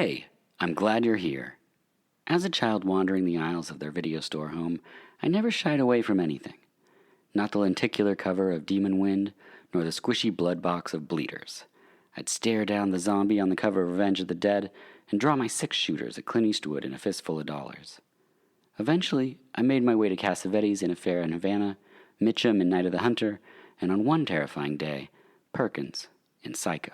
Hey, I'm glad you're here. As a child wandering the aisles of their video store home, I never shied away from anything. Not the lenticular cover of Demon Wind, nor the squishy blood box of Bleeders. I'd stare down the zombie on the cover of Revenge of the Dead and draw my 6-shooters at Clint Eastwood in a fistful of dollars. Eventually, I made my way to Cassavetes in a fair in Havana, Mitchum in Night of the Hunter, and on one terrifying day, Perkins in Psycho.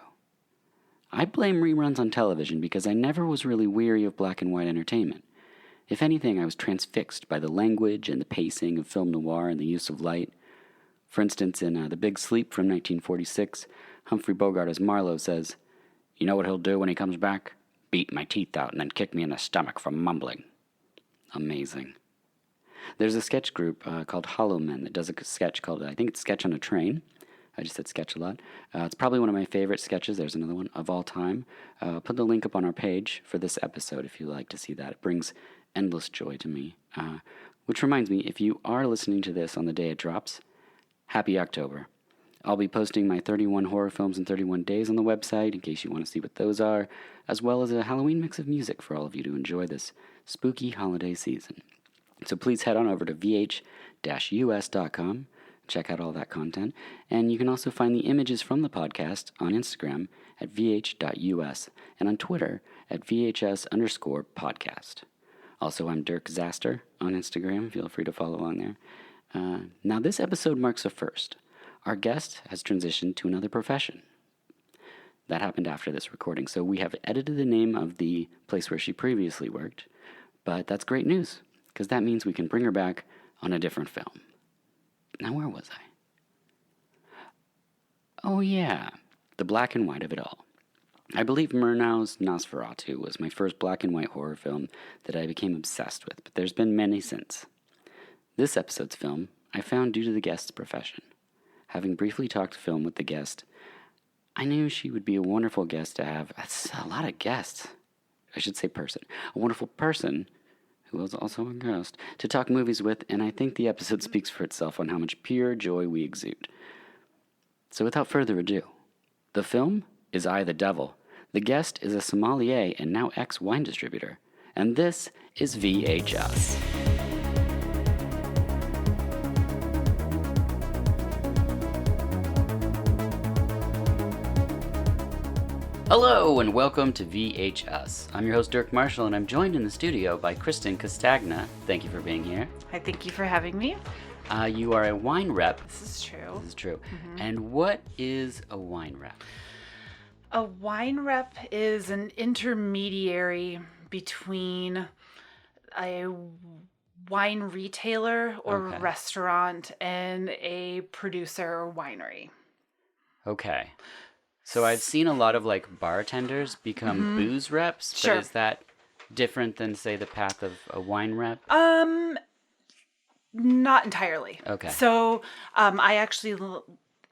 I blame reruns on television because I never was really weary of black and white entertainment. If anything, I was transfixed by the language and the pacing of film noir and the use of light. For instance, in The Big Sleep from 1946, Humphrey Bogart as Marlowe says, "You know what he'll do when he comes back? Beat my teeth out and then kick me in the stomach for mumbling." Amazing. There's a sketch group called Hollow Men that does a sketch called, I think it's Sketch on a Train. I just said sketch a lot. It's probably one of my favorite sketches. There's another one of all time. I'll put the link up on our page for this episode if you'd like to see that. It brings endless joy to me. Which reminds me, if you are listening to this on the day it drops, happy October. I'll be posting my 31 horror films in 31 days on the website in case you want to see what those are, as well as a Halloween mix of music for all of you to enjoy this spooky holiday season. So please head on over to vh-us.com, check out all that content, and you can also find the images from the podcast on Instagram at vh.us and on Twitter at vhs_podcast. Also, I'm Dirk Zaster on Instagram. Feel free to follow along there. Now, this episode marks a first. Our guest has transitioned to another profession. That happened after this recording, so we have edited the name of the place where she previously worked, but that's great news, because that means we can bring her back on a different film. Now, where was I? Oh, yeah, the black and white of it all. I believe Murnau's Nosferatu was my first black and white horror film that I became obsessed with, but there's been many since. This episode's film I found due to the guest's profession. Having briefly talked film with the guest, I knew she would be a wonderful guest to have. That's a lot of guests. I should say person. A wonderful person, who was also a guest, to talk movies with, and I think the episode speaks for itself on how much pure joy we exude. So without further ado, the film is I the Devil. The guest is a sommelier and now ex-wine distributor. And this is VHS. Hello and welcome to VHS. I'm your host Dirk Marshall and I'm joined in the studio by Kristen Castagna. Thank you for being here. Hi, thank you for having me. You are a wine rep. This is true. This is true. Mm-hmm. And what is a wine rep? A wine rep is an intermediary between a wine retailer or restaurant and a producer or winery. Okay. So I've seen a lot of like bartenders become booze reps, but Sure. Is that different than, say, the path of a wine rep? Not entirely. Okay. So I actually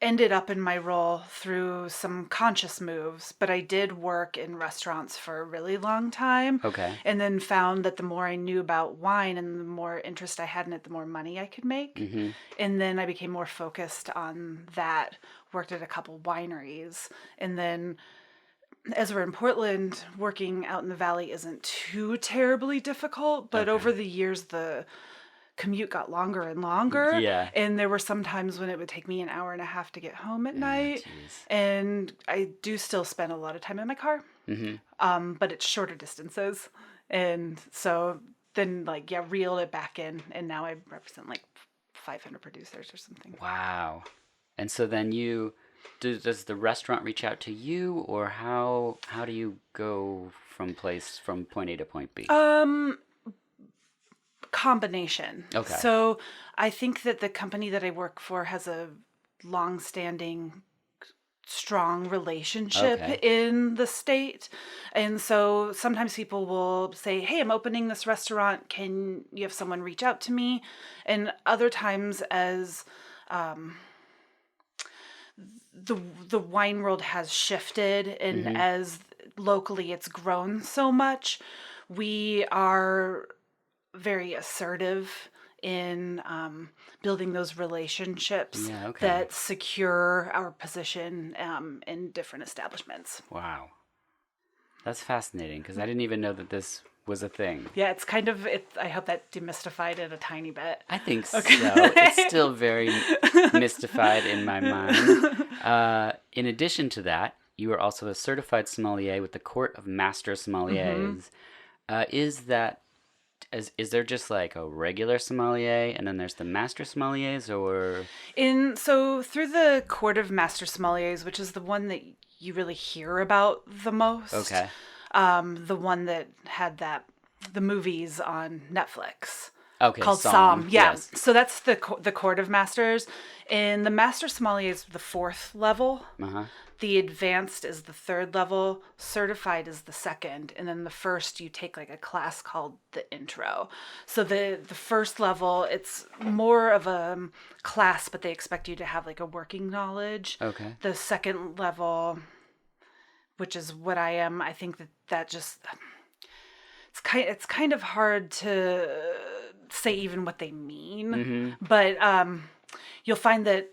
ended up in my role through some conscious moves, but I did work in restaurants for a really long time. Okay. And then found that the more I knew about wine and the more interest I had in it, the more money I could make. Mm-hmm. And then I became more focused on that, worked at a couple wineries. And then as we're in Portland, working out in the valley isn't too terribly difficult, but over the years, the commute got longer and longer. Yeah. And there were some times when it would take me an hour and a half to get home at night. Geez. And I do still spend a lot of time in my car. Mm-hmm. But it's shorter distances. And so then reeled it back in. And now I represent 500 producers or something. Wow. And so then does the restaurant reach out to you, or how do you go from point A to point B? Combination. Okay. So I think that the company that I work for has a long-standing, strong relationship in the state. And so sometimes people will say, hey, I'm opening this restaurant. Can you have someone reach out to me? And other times as the wine world has shifted and as locally it's grown so much, we are very assertive in building those relationships that secure our position in different establishments. Wow. That's fascinating because I didn't even know that this was a thing. Yeah, it's kind of, I hope that demystified it a tiny bit. I think so. It's still very mystified in my mind. In addition to that, you are also a certified sommelier with the Court of Master Sommeliers. Is there just like a regular sommelier and then there's the master sommeliers, or? So through the Court of Master Sommeliers, which is the one that you really hear about the most. Okay. The one that had the movies on Netflix. Okay, called Somm. Yeah. Yes. So that's the Court of Masters. And the Master Sommelier is the 4th level. Uh-huh. The Advanced is the 3rd level. Certified is the 2nd. And then the first, you take like a class called the Intro. So the first level, it's more of a class, but they expect you to have like a working knowledge. Okay. The 2nd level, which is what I am, I think that just... It's kind of hard to say even what they mean, but you'll find that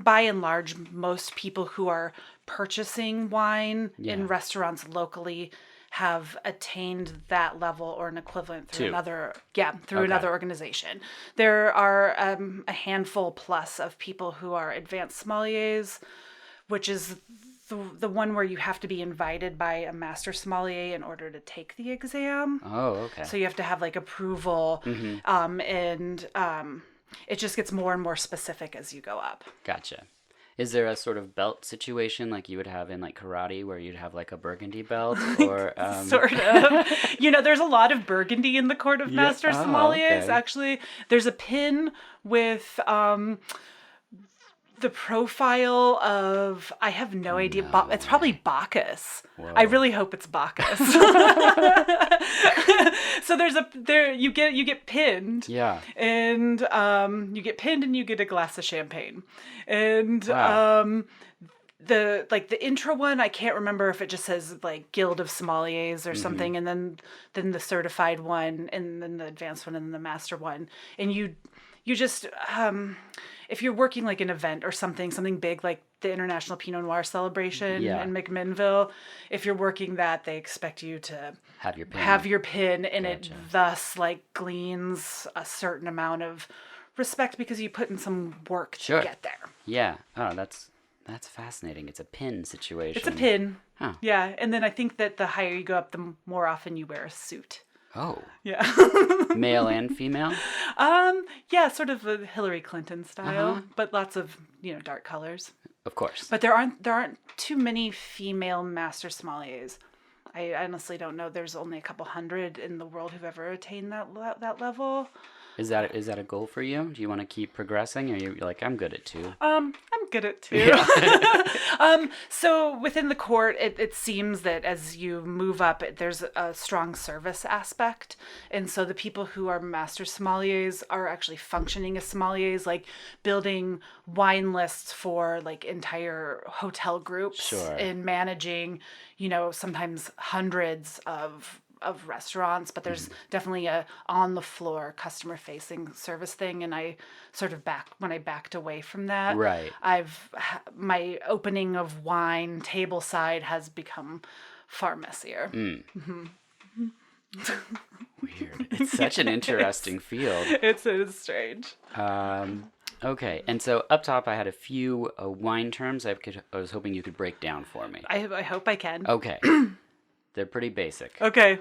by and large, most people who are purchasing wine in restaurants locally have attained that level or an equivalent through another organization. There are a handful plus of people who are advanced sommeliers, which is the one where you have to be invited by a master sommelier in order to take the exam. Oh, okay. So you have to have like approval, and it just gets more and more specific as you go up. Gotcha. Is there a sort of belt situation like you would have in like karate where you'd have like a burgundy belt or Sort of. There's a lot of burgundy in the Court of Master Sommeliers. Okay. Actually, there's a pin with the profile of, I have no idea. It's probably Bacchus. Whoa. I really hope it's Bacchus. So you get pinned. Yeah. And you get pinned and you get a glass of champagne. And Wow. the intro one, I can't remember if it just says like Guild of Sommeliers or something, and then the certified one, and then the advanced one, and then the master one. And you just if you're working like an event or something big like the International Pinot Noir celebration in McMinnville, if you're working that, they expect you to have your pin, and Gotcha. it thus like gleans a certain amount of respect because you put in some work to get there. Yeah. Oh, that's fascinating. It's a pin situation. It's a pin. Huh. Yeah, and then I think that the higher you go up, the more often you wear a suit. Oh. Yeah. Male and female? Yeah, sort of a Hillary Clinton style, but lots of, dark colors. Of course. But there aren't too many female master sommeliers. I honestly don't know. There's only a couple hundred in the world who've ever attained that level. Is that a goal for you? Do you want to keep progressing, or you're like, I'm good at 2? I'm good at 2. So within the court, it seems that as you move up, there's a strong service aspect. And so the people who are master sommeliers are actually functioning as sommeliers, like building wine lists for like entire hotel groups. Sure. And managing, sometimes hundreds of restaurants, but there's definitely a on the floor customer facing service thing, and I sort of backed away from that. Right. My opening of wine table side has become far messier. Weird. It's such an interesting field. It is strange. Okay, and so up top I had a few wine terms I was hoping you could break down for me. I hope I can. Okay. They're pretty basic. Okay.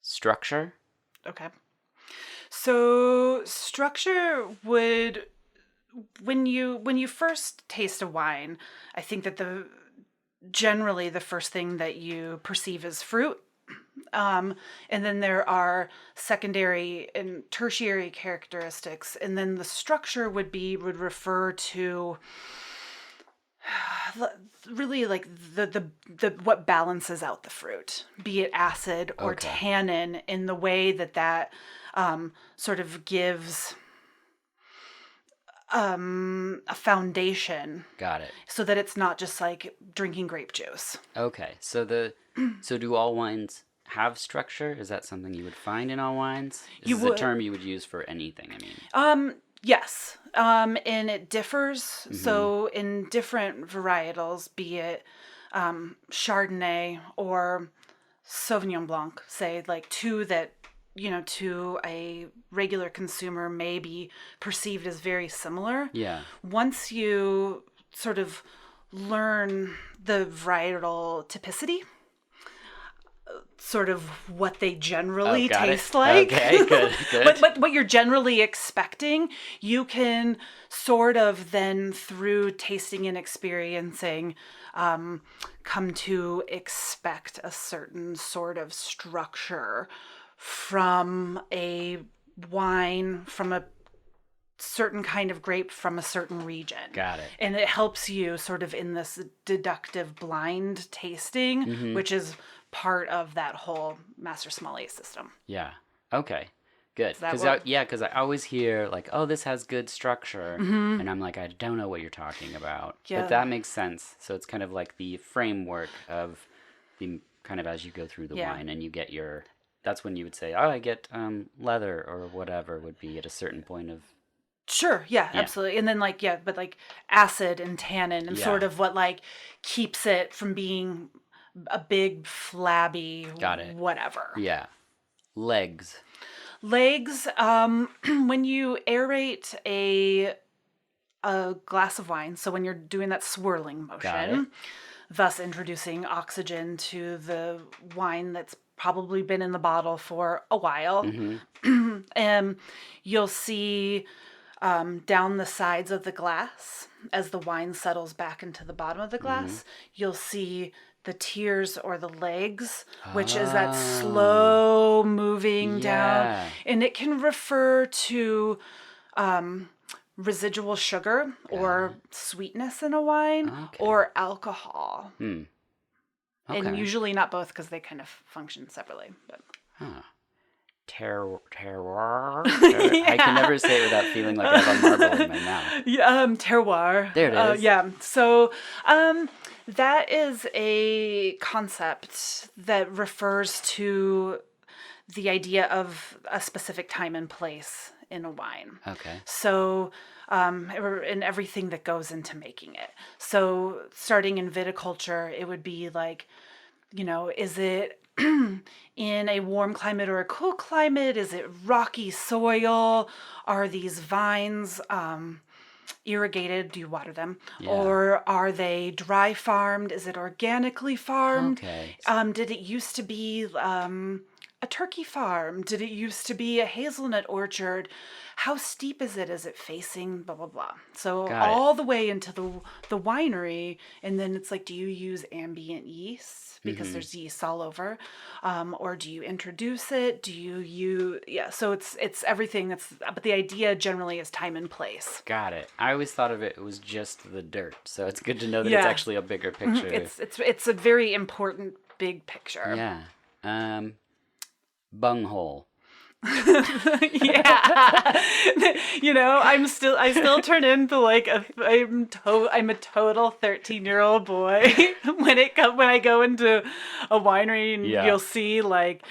Structure? Okay. So structure would, when you first taste a wine, I think that generally the first thing that you perceive is fruit. And then there are secondary and tertiary characteristics, and then the structure would refer to really like the what balances out the fruit, be it acid or tannin, in the way that sort of gives a foundation. Got it. So that it's not just like drinking grape juice. Okay, so do all wines have structure? Is that something you would find in all wines? Is this a term you would use for anything? I mean, yes. And it differs. So in different varietals, be it Chardonnay or Sauvignon Blanc, say, like two that, to a regular consumer may be perceived as very similar. Yeah. Once you sort of learn the varietal typicity, sort of what they generally taste like. Okay, good. what you're generally expecting, you can sort of then, through tasting and experiencing, come to expect a certain sort of structure from a wine, from a certain kind of grape from a certain region. Got it. And it helps you sort of in this deductive blind tasting, which is part of that whole master sommelier system. Yeah. Okay. Good. Because I always hear like, oh, this has good structure, and I'm like, I don't know what you're talking about. Yeah. But that makes sense. So it's kind of like the framework of the kind of as you go through the wine, and you get your. That's when you would say, oh, I get leather or whatever would be at a certain point of. Sure. Yeah, absolutely. And then but like acid and tannin and sort of what like keeps it from being a big flabby. Got it. Whatever. Yeah. Legs. When you aerate a glass of wine, so when you're doing that swirling motion, thus introducing oxygen to the wine that's probably been in the bottle for a while, you'll see down the sides of the glass, as the wine settles back into the bottom of the glass, you'll see the tears or the legs, which is that slow moving down. And it can refer to residual sugar or sweetness in a wine or alcohol. Okay. And usually not both because they kind of function separately. But. Terroir. I can never say it without feeling like I have a marble in my mouth. Terroir. There it is. So that is a concept that refers to the idea of a specific time and place in a wine. Okay. So, and everything that goes into making it. So starting in viticulture, it would be like, is it in a warm climate or a cool climate? Is it rocky soil? Are these vines irrigated? Do you water them? Yeah. Or are they dry farmed? Is it organically farmed? Okay. Did it used to be a turkey farm? Did it used to be a hazelnut orchard? How steep is it? Is it facing blah, blah, blah? So all the way into the winery. And then it's like, do you use ambient yeast? Because there's yeast all over. Or do you introduce it? Do you use... Yeah, so it's everything. But the idea generally is time and place. Got it. I always thought of it was just the dirt. So it's good to know that it's actually a bigger picture. It's a very important big picture. Yeah. Bunghole. Yeah. I still turn into like I'm a total 13-year-old boy when I go into a winery and you'll see like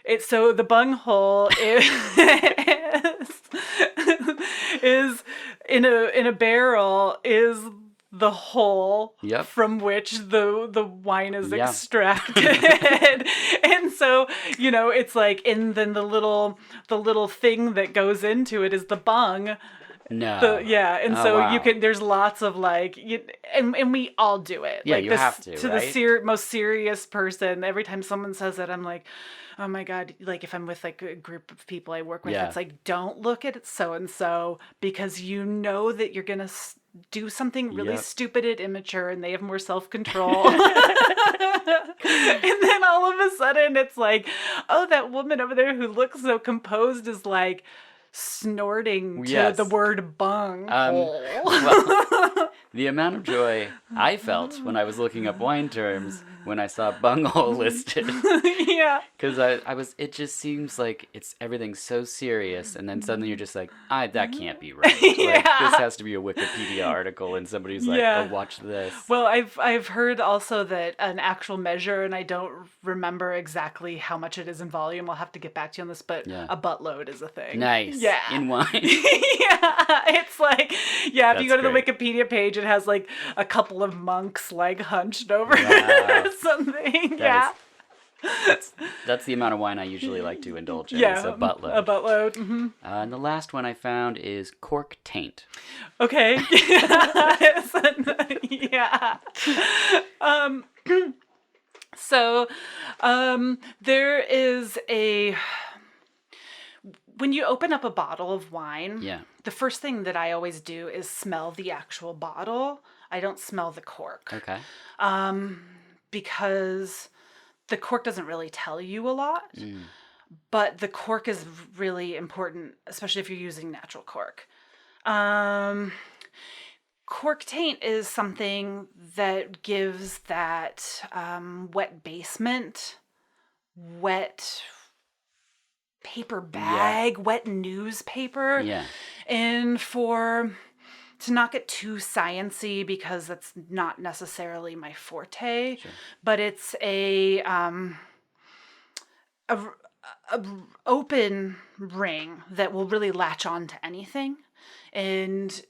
it's so the bunghole is in a barrel is the hole from which the wine is extracted. And so, it's like, and then the little thing that goes into it is the bung. No. There's lots of like, and we all do it. Yeah, like you have to, to right? The most serious person, every time someone says it, I'm like, oh my God, like if I'm with like a group of people I work with, it's like, don't look at so-and-so because you know that you're going to do something really stupid and immature and they have more self-control. And then all of a sudden it's like, oh, that woman over there who looks so composed is like snorting to the word bung. Well, the amount of joy I felt when I was looking up wine terms when I saw bunghole listed. Yeah. Because it just seems like everything's so serious, and then suddenly you're just like, that can't be right. Like, this has to be a Wikipedia article, and somebody's like, oh, watch this. Well, I've heard also that an actual measure, and I don't remember exactly how much it is in volume. I'll have to get back to you on this, but a buttload is a thing. Nice. Yeah. In wine. It's like, if you go to the great. Wikipedia page, it has like a couple of monks like hunched over or something. That's the amount of wine I usually like to indulge in. Yeah, It's a buttload. a buttload. Mm-hmm. And the last one I found is cork taint. Okay. Yeah. Um, so there is when you open up a bottle of wine, Yeah. the first thing that I always do is smell the actual bottle. I don't smell the cork. Okay. Because the cork doesn't really tell you a lot. But the cork is really important, especially if you're using natural cork. Cork taint is something that gives that wet basement, wet paper bag, wet newspaper. Yeah. And to not get too sciencey, because that's not necessarily my forte, but it's a open ring that will really latch on to anything, and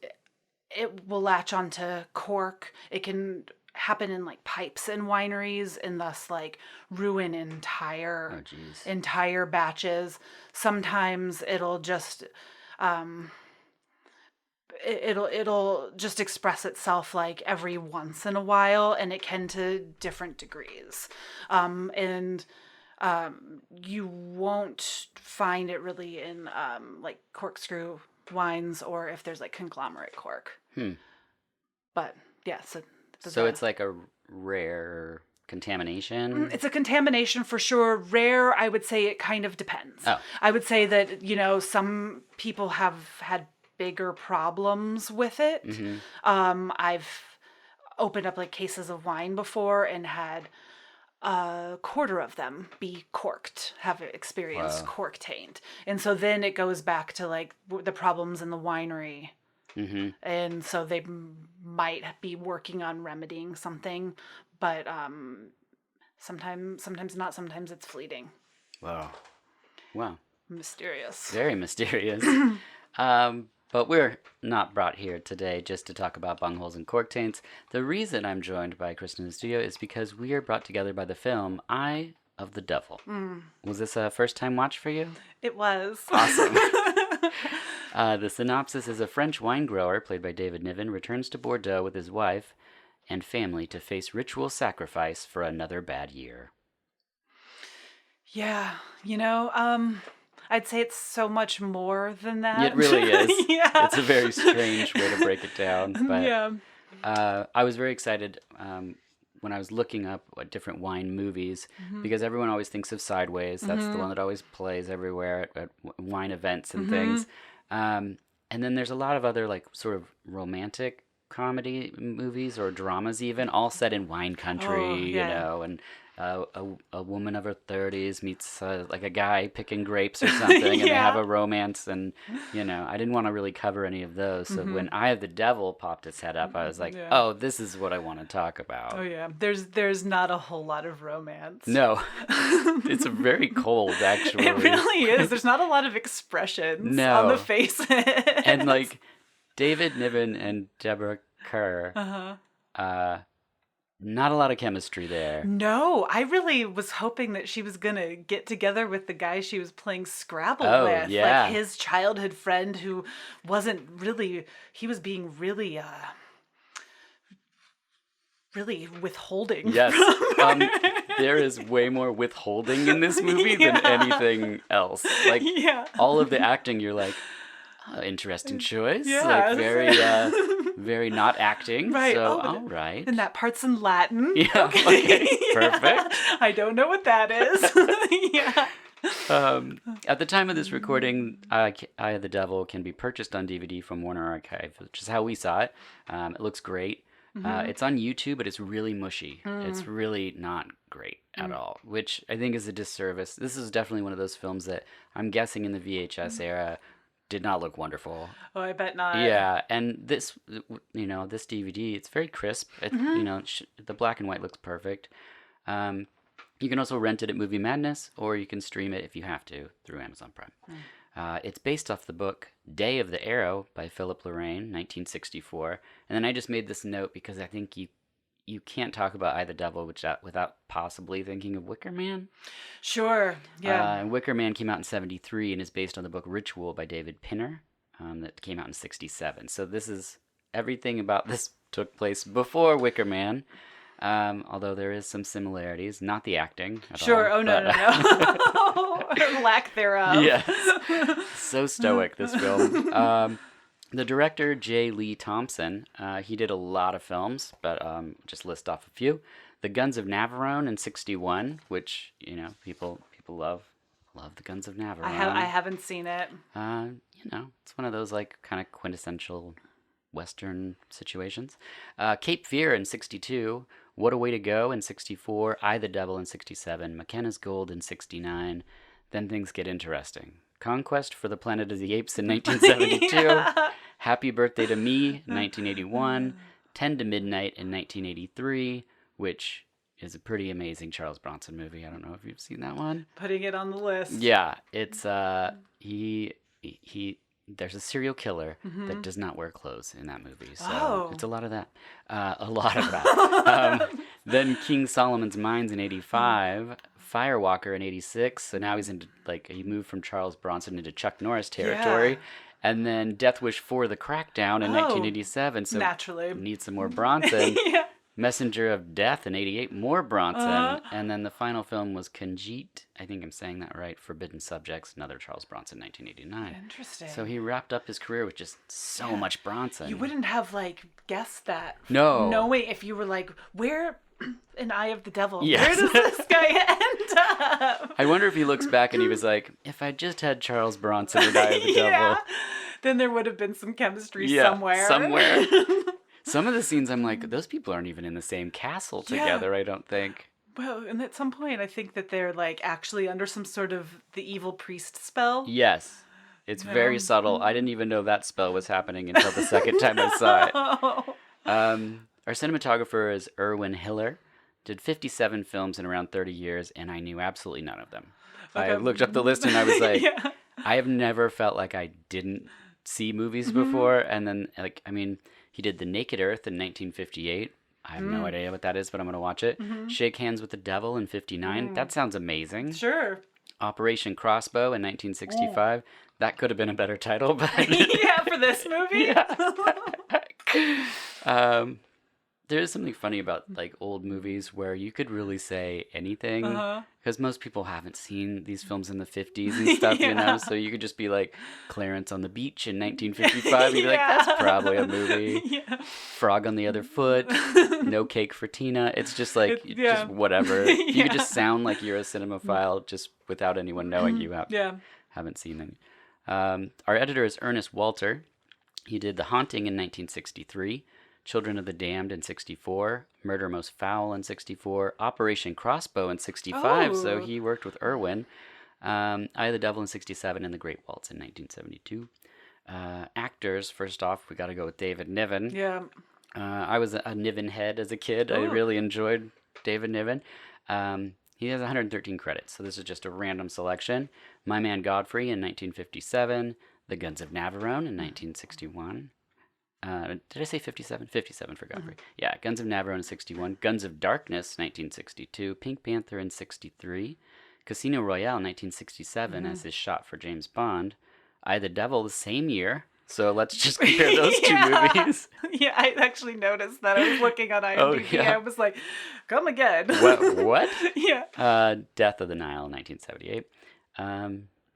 it will latch onto cork. It can happen in like pipes in wineries, and thus like ruin entire batches. Sometimes it'll just it'll just express itself like every once in a while, and it can to different degrees. You won't find it really in like corkscrew wines, or if there's like conglomerate cork. But yeah, so it's like a rare contamination. It's a contamination for sure. Rare, I would say it kind of depends. I would say that, some people have had bigger problems with it. I've opened up like cases of wine before and had a quarter of them be corked, have experienced cork taint. And so then it goes back to like the problems in the winery. And so they might be working on remedying something, but sometimes not, sometimes it's fleeting. Wow. Mysterious. Very mysterious. But we're not brought here today just to talk about bungholes and cork taints. The reason I'm joined by Kristen in the studio is because we are brought together by the film Eye of the Devil. Was this a first-time watch for you? It was. Awesome. The synopsis is: a French wine grower, played by David Niven, returns to Bordeaux with his wife and family to face ritual sacrifice for another bad year. Yeah, I'd say it's so much more than that. It really is. Yeah. It's a very strange way to break it down. But yeah. I was very excited when I was looking up different wine movies, because everyone always thinks of Sideways. That's the one that always plays everywhere at wine events and things. And then there's a lot of other like sort of romantic comedy movies or dramas, even all set in wine country, and a woman of her 30s meets like a guy picking grapes or something, and they have a romance, and I didn't want to really cover any of those. So when Eye of the Devil popped its head up, I was like, oh, this is what I want to talk about. Oh yeah, there's not a whole lot of romance. No, it's very cold, actually. It really is. There's not a lot of expressions on the face. And like David Niven and Deborah Kerr, not a lot of chemistry there. No, I really was hoping that she was gonna get together with the guy she was playing Scrabble with, like his childhood friend who wasn't really. He was being really withholding. Yes, there is way more withholding in this movie than anything else. Like all of the acting, you're like, interesting choice. Like very not acting. Right. So, all right. And that part's in Latin. Yeah. Okay. Perfect. I don't know what that is. At the time of this recording, Eye of the Devil can be purchased on DVD from Warner Archive, which is how we saw it. It looks great. It's on YouTube, but it's really mushy. It's really not great at all, which I think is a disservice. This is definitely one of those films that I'm guessing in the VHS era did not look wonderful. Oh, I bet not. Yeah, and this, this DVD, it's very crisp. It, the black and white looks perfect. You can also rent it at Movie Madness, or you can stream it if you have to through Amazon Prime. It's based off the book Day of the Arrow by Philip Lorraine, 1964. And then I just made this note because I think you you can't talk about I, the Devil without possibly thinking of Wicker Man. Sure. Yeah. And Wicker Man came out in 1973 and is based on the book Ritual by David Pinner that came out in 1967. So this is everything about this took place before Wicker Man, although there is some similarities, not the acting at Sure. all. Oh, no. Or lack thereof. Yes. So stoic, this film. The director, J. Lee Thompson, he did a lot of films, but just list off a few. The Guns of Navarone in 1961, which, people love The Guns of Navarone. I haven't seen it. It's one of those like kind of quintessential Western situations. Cape Fear in 1962, What a Way to Go in 1964, I, the Devil in 1967, McKenna's Gold in 1969. Then things get interesting. Conquest for the Planet of the Apes in 1972, yeah. Happy Birthday to Me in 1981, 10 to Midnight in 1983, which is a pretty amazing Charles Bronson movie. I don't know if you've seen that one. Putting it on the list. Yeah, it's there's a serial killer that does not wear clothes in that movie. So it's a lot of that. Then King Solomon's Mines in 1985. Firewalker in 1986, so now he's into he moved from Charles Bronson into Chuck Norris territory, yeah. And then Death Wish 4: The Crackdown in 1987, so naturally need some more Bronson. Yeah. Messenger of Death in 1988, more Bronson, and then the final film was Conjeet, I think I'm saying that right, Forbidden Subjects, another Charles Bronson, 1989. Interesting. So he wrapped up his career with just so much Bronson. You wouldn't have guessed that. No. Knowing if you were where in Eye of the Devil, yes. Where does this guy end up? I wonder if he looks back and he was like, if I just had Charles Bronson in Eye of the Devil. Then there would have been some chemistry somewhere. Some of the scenes I'm like, those people aren't even in the same castle together, I don't think. Well, and at some point I think that they're actually under some sort of the evil priest spell. Yes. It's very subtle. I didn't even know that spell was happening until the second time I saw it. Our cinematographer is Irwin Hiller. Did 57 films in around 30 years, and I knew absolutely none of them. Okay. I looked up the list, and I was like, I have never felt like I didn't see movies before. And then, he did The Naked Earth in 1958. I have no idea what that is, but I'm going to watch it. Shake Hands with the Devil in 1959. That sounds amazing. Sure. Operation Crossbow in 1965. That could have been a better title, but... yeah, for this movie? Yeah. There is something funny about old movies where you could really say anything because most people haven't seen these films in the 50s and stuff, so you could just be like Clarence on the Beach in 1955 and you'd be like, that's probably a movie. Yeah. Frog on the Other Foot, No Cake for Tina. It's just just whatever. You could just sound like you're a cinemaphile just without anyone knowing you haven't seen any. Our editor is Ernest Walter. He did The Haunting in 1963. Children of the Damned in 1964, Murder Most Foul in 1964, Operation Crossbow in 1965, so he worked with Irwin, Eye of the Devil in 1967, and The Great Waltz in 1972. Actors, first off, we got to go with David Niven. Yeah. I was a Niven head as a kid. I really enjoyed David Niven. He has 113 credits, so this is just a random selection. My Man Godfrey in 1957, The Guns of Navarone in 1961. Did I say 57? 57 for Godfrey. Yeah, Guns of Navarone in 1961. Guns of Darkness, 1962. Pink Panther in 1963. Casino Royale, 1967, as his shot for James Bond. Eye of the Devil, the same year. So let's just compare those two movies. Yeah, I actually noticed that. I was looking on IMDb. I was like, come again. What? Yeah. Death of the Nile, 1978.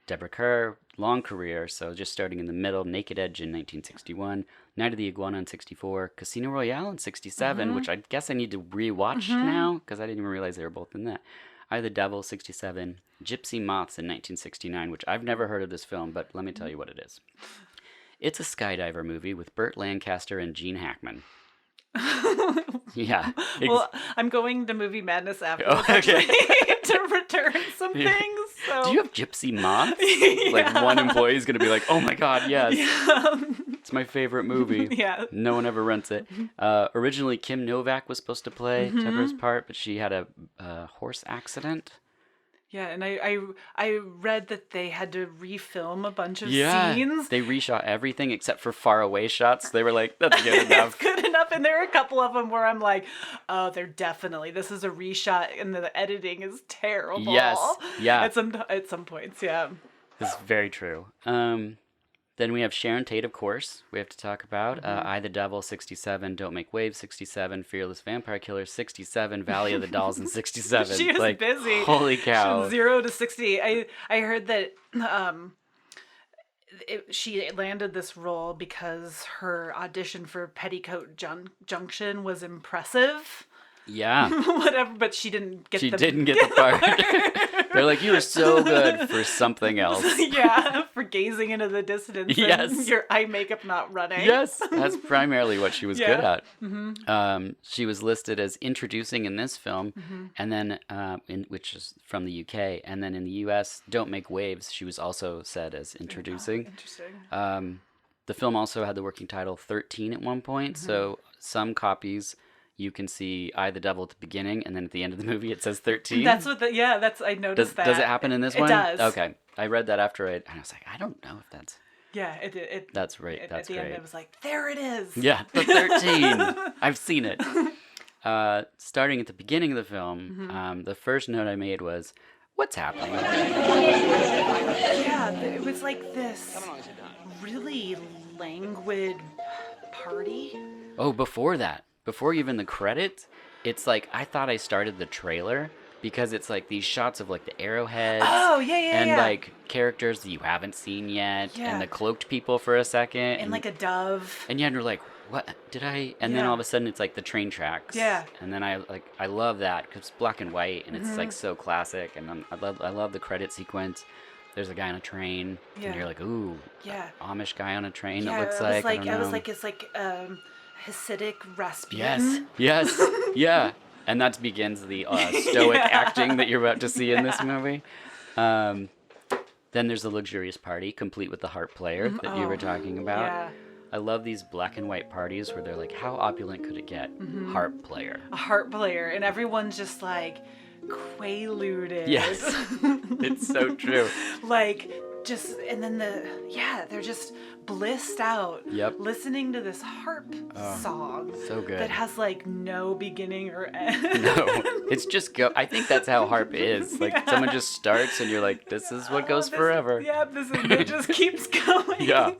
Deborah Kerr, long career, so just starting in the middle. Naked Edge in 1961. Night of the Iguana in 1964. Casino Royale in 1967, which I guess I need to rewatch now, because I didn't even realize they were both in that. Eye of the Devil, 1967. Gypsy Moths in 1969, which I've never heard of this film, but let me tell you what it is. It's a skydiver movie with Burt Lancaster and Gene Hackman. Yeah. Well, I'm going to Movie Madness afterwards to return some things. So. Do you have Gypsy Moths? One employee is going to be like, oh my God, yes. Yeah. It's my favorite movie. Yeah. No one ever rents it. Originally, Kim Novak was supposed to play Deborah's part, but she had a horse accident. Yeah, and I read that they had to refilm a bunch of Yeah, scenes. they reshot everything except for far away shots. They were like, that's good enough. It's good enough, and there are a couple of them where I'm like, oh, this is a reshot, and the editing is terrible. Yes, yeah. At some points, yeah. This is very true. Then we have Sharon Tate, of course, we have to talk about. I the Devil, 67. Don't Make Waves, 67. Fearless Vampire Killer, 67. Valley of the Dolls in 67. She was busy. Holy cow. 0 to 60. I heard that she landed this role because her audition for Petticoat Junction was impressive. Yeah. Whatever, but she didn't get the part. They're like, you were so good for something else. Yeah, for gazing into the distance. Yes. And your eye makeup not running. Yes, that's primarily what she was good at. Mm-hmm. She was listed as introducing in this film, and then which is from the UK, and then in the US, Don't Make Waves, she was also said as introducing. Interesting. The film also had the working title 13 at one point, so some copies you can see I the Devil at the beginning, and then at the end of the movie it says 13. That's what I noticed that. Does it happen in this one? It does. Okay. I read that after and I was like, I don't know if that's... Yeah, it That's right. That's at the great. end, it was like, there it is. Yeah, the 13. I've seen it. Starting at the beginning of the film, the first note I made was, what's happening? Yeah, it was like this really languid party. Oh, before that, before even the credits, it's like, I thought I started the trailer because it's like these shots of like the arrowheads. Oh, yeah. And like characters that you haven't seen yet. Yeah. And the cloaked people for a second. And like a dove. And you're like, what did I? And then all of a sudden it's like the train tracks. Yeah. And then I love that because it's black and white and it's like so classic. And I love the credit sequence. There's a guy on a train. Yeah. And you're like, ooh. Yeah. Amish guy on a train. Yeah, it looks I like. was like, it's like Hasidic Rasputin. Yes. Yeah. And that begins the stoic acting that you're about to see in this movie. Then there's the luxurious party, complete with the harp player that you were talking about. Yeah. I love these black and white parties where they're like, how opulent could it get? Harp player. A harp player, and everyone's just like quaaluded. Yes. It's so true. Like, just, and then they're just blissed out. Yep. Listening to this harp song. So good. That has like no beginning or end. No, it's just go. I think that's how harp is. Like someone just starts and you're like, this is what goes forever. It just keeps going. Yeah.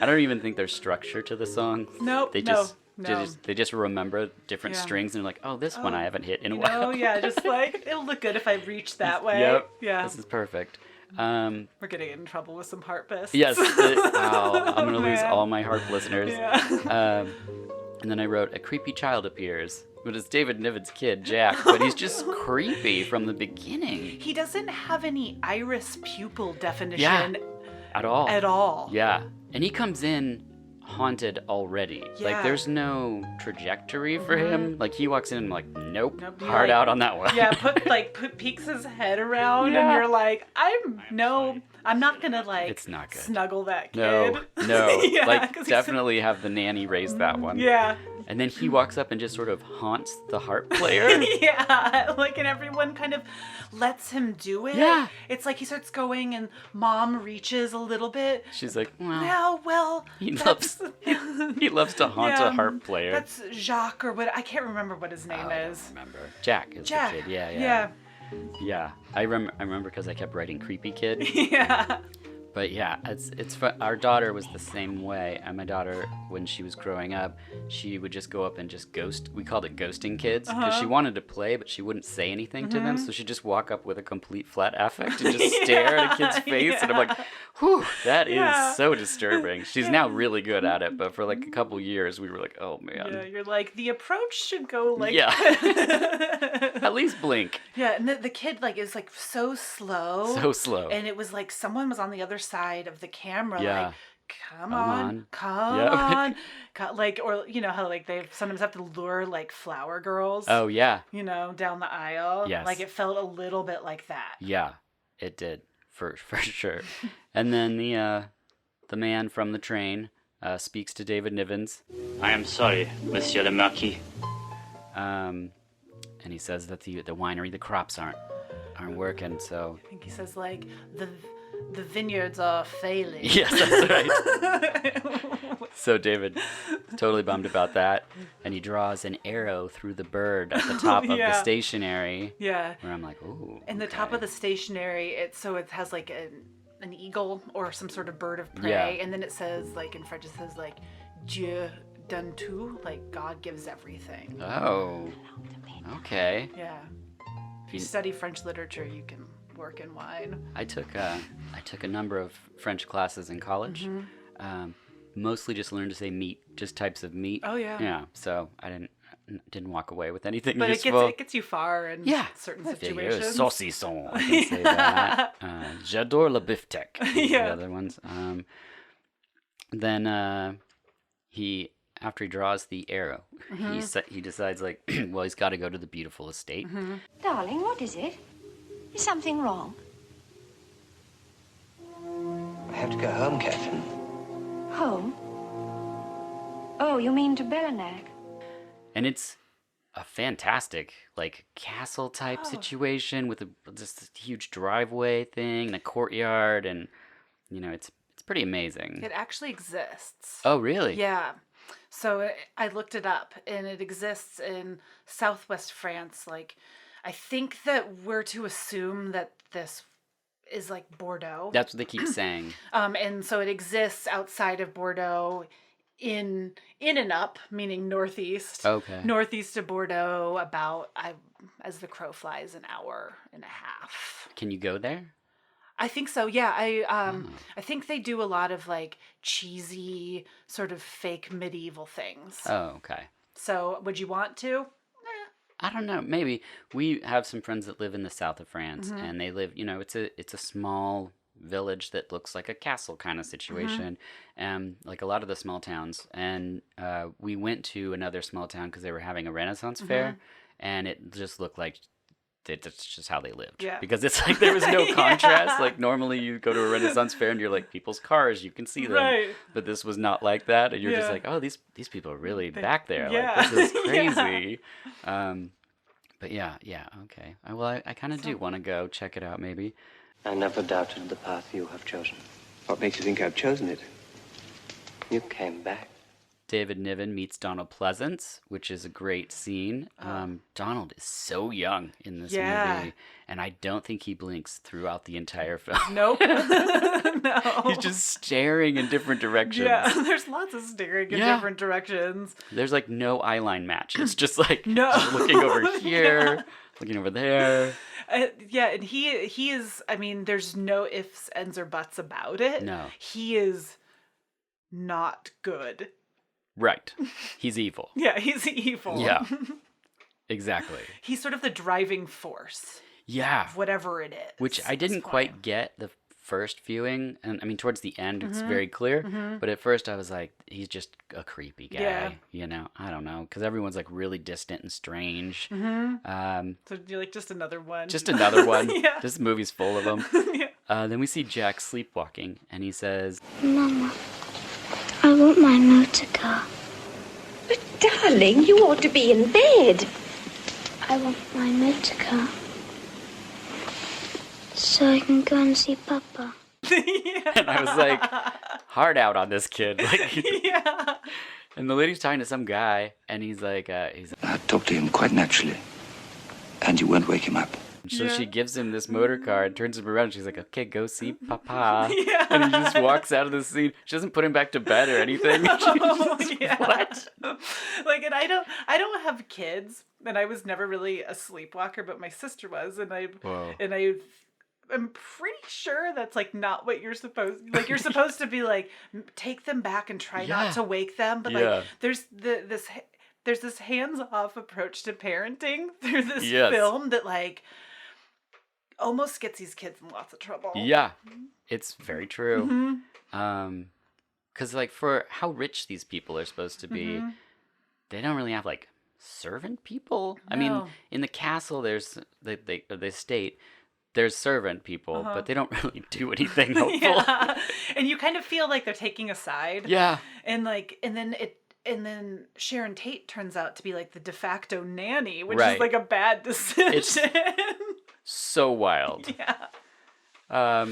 I don't even think there's structure to the song. Nope. They just remember different strings and they're like, oh, this one I haven't hit in a while. Oh yeah, just like, it'll look good if I reach that way. Yep. Yeah. This is perfect. We're getting in trouble with some harpists. Yes. I'm going to lose all my harp listeners. Yeah. And then I wrote, a creepy child appears. But it's David Niven's kid, Jack. But he's just creepy from the beginning. He doesn't have any iris pupil definition. Yeah. At all. Yeah. And he comes in haunted already. Yeah. Like, there's no trajectory for him. Like, he walks in and I'm like, nope. You're Hard like, out on that one. Yeah, peeks his head around and you're like, I'm not gonna like It's not good. snuggle that kid. No. Yeah, like, definitely have the nanny raise that one. Yeah. And then he walks up and just sort of haunts the harp player. Yeah, like, and everyone kind of lets him do it. Yeah. It's like he starts going and mom reaches a little bit. She's like, well, he loves to haunt a harp player. That's Jacques or what, I can't remember what his name is. I don't remember. Jack is the kid. Yeah. Yeah. I remember because I kept writing creepy kid. Yeah. But yeah, it's fun. Our daughter was the same way. And my daughter, when she was growing up, she would just go up and just ghost. We called it ghosting kids because she wanted to play, but she wouldn't say anything to them. So she'd just walk up with a complete flat affect and just stare at a kid's face. And I'm like, whew, that is so disturbing. She's now really good at it. But for like a couple years, we were like, oh man. Yeah, you're like, the approach should go like At least blink. Yeah, and the kid like is like so slow. So slow. And it was like someone was on the other side of the camera, Yeah. like, come on. Like, or you know how like they sometimes have to lure like flower girls. Oh yeah. You know, down the aisle. Yes. Like it felt a little bit like that. Yeah, it did for sure. And then the man from the train speaks to David Nivens. I am sorry, Monsieur le Marquis. And he says that the winery, the crops aren't aren't working, so... I think he says, like, the vineyards are failing. Yes, that's right. So David totally bummed about that, and he draws an arrow through the bird at the top of the stationery. Yeah. Where I'm like, ooh. And the top of the stationery, it has like an eagle or some sort of bird of prey, Yeah. and then it says, like, in French, it says, like, Dieu donne tout, like God gives everything. Oh. Okay. Yeah. If you study French literature, you can work in wine. I took a number of French classes in college. Mostly just learned to say meat, just types of meat. Oh yeah. Yeah. So I didn't walk away with anything but useful. it gets you far in certain situations. Saucisson, I can say that. J'adore le beefsteak. The other ones. Then after he draws the arrow, he decides, like, well, he's got to go to the beautiful estate. Darling, what is it? Is something wrong? I have to go home, Catherine. Home? Oh, you mean to Bellanac? And it's a fantastic, like, castle type situation with just a huge driveway thing and a courtyard, and it's pretty amazing. It actually exists. Oh, really? Yeah. So I looked it up, and it exists in southwest France. Like, I think that we're to assume that this is like Bordeaux. That's what they keep saying. And so it exists outside of Bordeaux, in and up, meaning northeast. Okay. Northeast of Bordeaux, about, as the crow flies, an hour and a half. Can you go there? I think so. Yeah. I think they do a lot of, like, cheesy sort of fake medieval things. Oh, okay. So would you want to? I don't know. Maybe. We have some friends that live in the south of France, and they live, it's a small village that looks like a castle kind of situation, like a lot of the small towns. And we went to another small town because they were having a Renaissance fair, and it just looked like that's just how they lived. Yeah. Because it's like there was no contrast. Like, normally you go to a Renaissance fair and you're like, people's cars, you can see them. Right. But this was not like that. And you're just like, oh, these people are really back there. Like, this is crazy. But yeah, okay. Well, I kind of do want to go check it out, maybe. I never doubted the path you have chosen. What makes you think I've chosen it? You came back. David Niven meets Donald Pleasance, which is a great scene. Donald is so young in this movie, and I don't think he blinks throughout the entire film. Nope. No. He's just staring in different directions. Yeah, there's lots of staring in different directions. There's, like, no eyeline match. It's just like No. looking over here, looking over there. Yeah, and he is, I mean, there's no ifs, ands, or buts about it. No. He is not good. Right. He's evil. Yeah, he's evil. Yeah. Exactly. He's sort of the driving force. Yeah. Of whatever it is. Which I didn't quite get the first viewing. And I mean, towards the end, it's very clear. But at first I was like, he's just a creepy guy. Yeah. I don't know. Because everyone's, like, really distant and strange. So you're like, just another one. Just another one. Yeah. This movie's full of them. Yeah. Then we see Jack sleepwalking. And he says, Mama, I want my motor car. But, darling, you ought to be in bed. I want my motor car. So I can go and see Papa. and I was like, hard out on this kid. Like, Yeah. And the lady's talking to some guy, and he's like, I talked to him quite naturally, and you won't wake him up. so she gives him this motor car and turns him around. And she's like, okay, go see Papa. Yeah. And he just walks out of the scene. She doesn't put him back to bed or anything. Oh, yeah. What? Like, and I don't have kids, and I was never really a sleepwalker, but my sister was, and I'm pretty sure that's, like, not what you're supposed. Like, you're supposed to be like, take them back and try not to wake them, but like, there's this hands-off approach to parenting through this film that, like, almost gets these kids in lots of trouble. Yeah, it's very true. Because, like, for how rich these people are supposed to be, they don't really have, like, servant people. No. I mean, in the castle, there's the estate. There's servant people, but they don't really do anything helpful. Yeah. And you kind of feel like they're taking a side. Yeah. And then Sharon Tate turns out to be, like, the de facto nanny, which is, like, a bad decision. so wild. Yeah.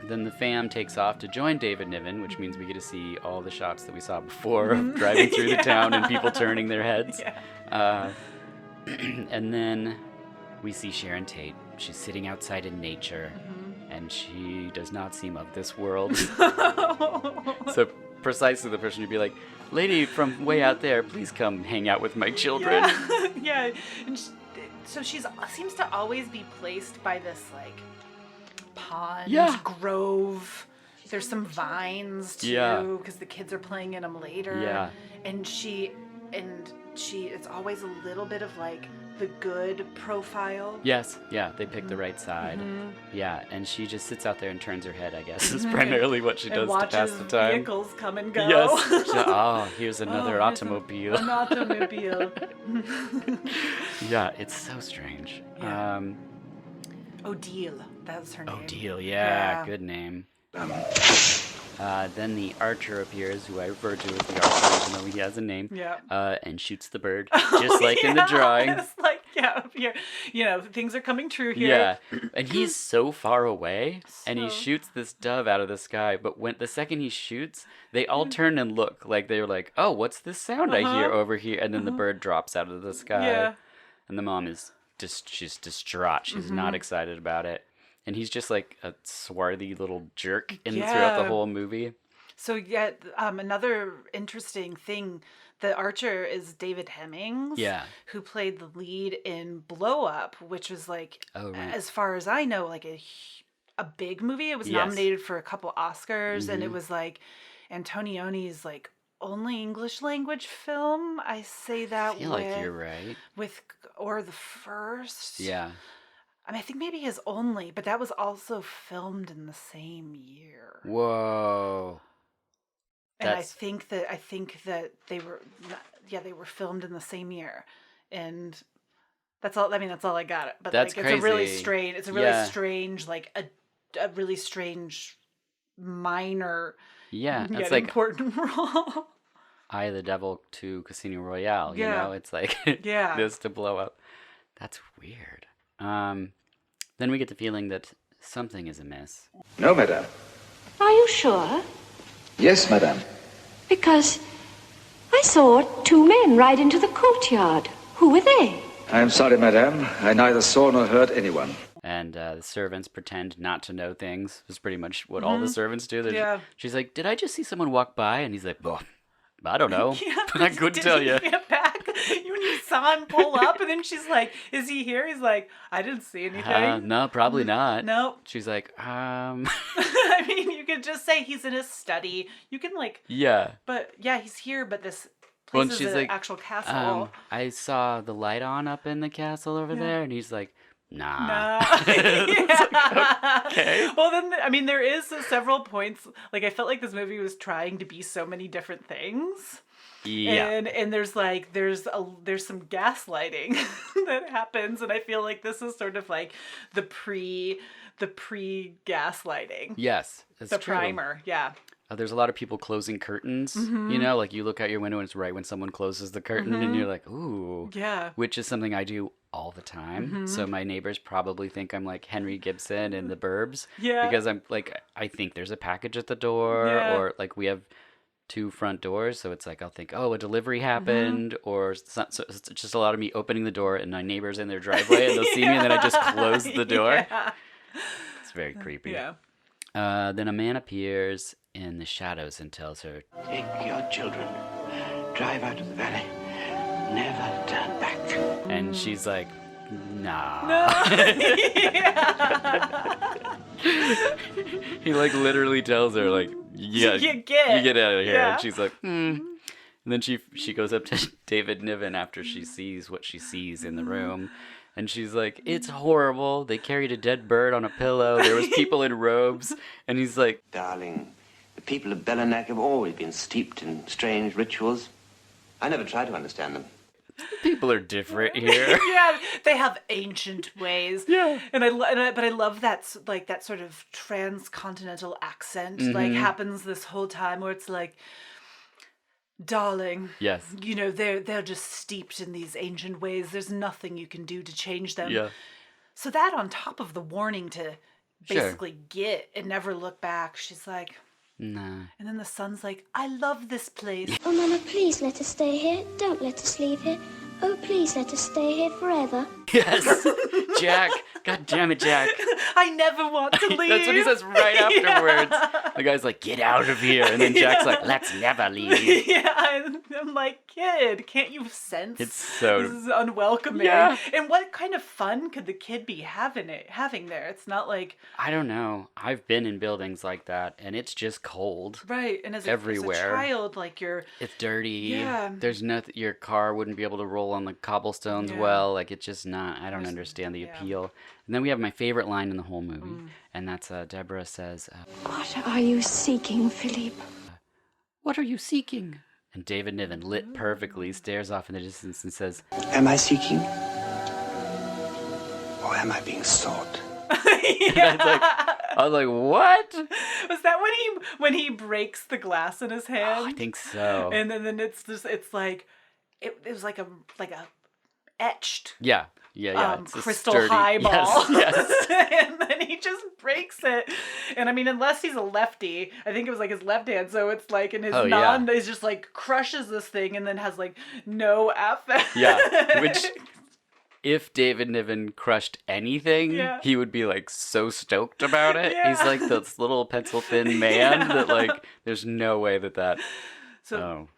Then the fam takes off to join David Niven, which means we get to see all the shots that we saw before of driving through the town and people turning their heads. Yeah. And then we see Sharon Tate. She's sitting outside in nature, and she does not seem of this world. So precisely the person who'd be like, lady from way out there, please come hang out with my children. Yeah. And so she seems to always be placed by this, like, pond, grove. There's some vines, too, because the kids are playing in them later. Yeah. And she, it's always a little bit of, like, the good profile. Yes, yeah, they pick the right side. Yeah, and she just sits out there and turns her head, I guess, is primarily what she does to pass the time. Vehicles come and go. Yes. Here's another automobile. An automobile. Yeah, it's so strange. Yeah. Odile, that's her name. Odile, yeah, good name. Then the archer appears, who I refer to as the archer, even though he has a name. Yeah. And shoots the bird, just like in the drawing. It's like, things are coming true here. Yeah, and he's so far away, and he shoots this dove out of the sky, but the second he shoots, they all turn and look, like they were like, oh, what's this sound I hear over here? And then the bird drops out of the sky. Yeah. And the mom is she's distraught. She's not excited about it. And he's just like a swarthy little jerk throughout the whole movie. So another interesting thing, the archer is David Hemmings, who played the lead in Blow Up, which was like, as far as I know, like a big movie. It was nominated for a couple Oscars, and it was like Antonioni's like only English language film. I say that. I feel like you're right. Or the first. Yeah. I mean, I think maybe his only, but that was also filmed in the same year. Whoa. And I think that they were filmed in the same year, and that's all. I mean, that's all I got. But that's like, crazy. It's a really strange. It's a really strange, like a really strange minor. Yeah, it's like important role. Eye of the Devil to Casino Royale. You know, it's like this to Blow Up. That's weird. Then we get the feeling that something is amiss. No, madame. Are you sure? Yes, madame. Because I saw two men ride into the courtyard. Who were they? I am sorry, madame. I neither saw nor heard anyone. And the servants pretend not to know things. That's pretty much what all the servants do. She's like, did I just see someone walk by? And he's like, oh, I don't know. I couldn't tell you. Get back when you saw him pull up, and then she's like, "Is he here?" He's like, "I didn't see anything." No, probably not. No. She's like, I mean, you could just say he's in his study. You can like. Yeah. But he's here. But this place is an actual castle. I saw the light on up in the castle over there, and he's like, Nah. Okay. Well, then, I mean, there is several points. Like, I felt like this movie was trying to be so many different things. Yeah. And there's some gaslighting that happens, and I feel like this is sort of like the pre gaslighting. Yes, that's the true. primer. Yeah. There's a lot of people closing curtains, you know, like you look out your window and it's right when someone closes the curtain and you're like, ooh. Yeah. Which is something I do all the time. So my neighbors probably think I'm like Henry Gibson in The Burbs. Yeah. Because I'm like, I think there's a package at the door or like we have 2 front doors. So it's like, I'll think, oh, a delivery happened or so it's just a lot of me opening the door and my neighbor's in their driveway and they'll see me and then I just close the door. Yeah. It's very creepy. Yeah. Then a man appears in the shadows and tells her, "Take your children, drive out of the valley, never turn back." And she's like, nah. No. He like literally tells her like, you get out of here. Yeah. And she's like, And then she goes up to David Niven after she sees what she sees in the room. And she's like, it's horrible. They carried a dead bird on a pillow. There was people in robes. And he's like, "Darling, the people of Belanek have always been steeped in strange rituals. I never try to understand them. People are different here." Yeah, they have ancient ways. Yeah, but I love that sort of transcontinental accent like happens this whole time where it's like, "Darling, yes, you know they're just steeped in these ancient ways. There's nothing you can do to change them." Yeah. so that on top of the warning to basically get and never look back, she's like, Nah. and then the son's like, I love this place. Oh, Mama, please let us stay here. Don't let us leave here. Oh, please let us stay here forever. Yes, Jack. God damn it, Jack. I never want to leave. That's what he says right afterwards. The guy's like, get out of here. And then Jack's like, let's never leave. Yeah, I'm like, kid, can't you sense It's so... this is unwelcoming? Yeah. And what kind of fun could the kid be having there? It's not like... I don't know. I've been in buildings like that, and it's just cold. Right, and as a Everywhere. child, like you're... It's dirty. Yeah. There's nothing... Your car wouldn't be able to roll on the cobblestones well. Like, it's just not... I don't understand the appeal. And then we have my favorite line in the whole movie, and that's Deborah says... What are you seeking, Philippe? What are you seeking? And David Niven, lit perfectly, stares off in the distance and says... Am I seeking? Or am I being sought? I was like, what? Was that when he breaks the glass in his hand? Oh, I think so. And then it's like... It was like a etched... Yeah. It's crystal sturdy... highball. Yes. And then he just breaks it. And I mean, unless he's a lefty, I think it was like his left hand. So it's like in his he's just like crushes this thing and then has like no affect. Yeah. Which, if David Niven crushed anything, he would be like so stoked about it. Yeah. He's like this little pencil thin man that like, there's no way that. So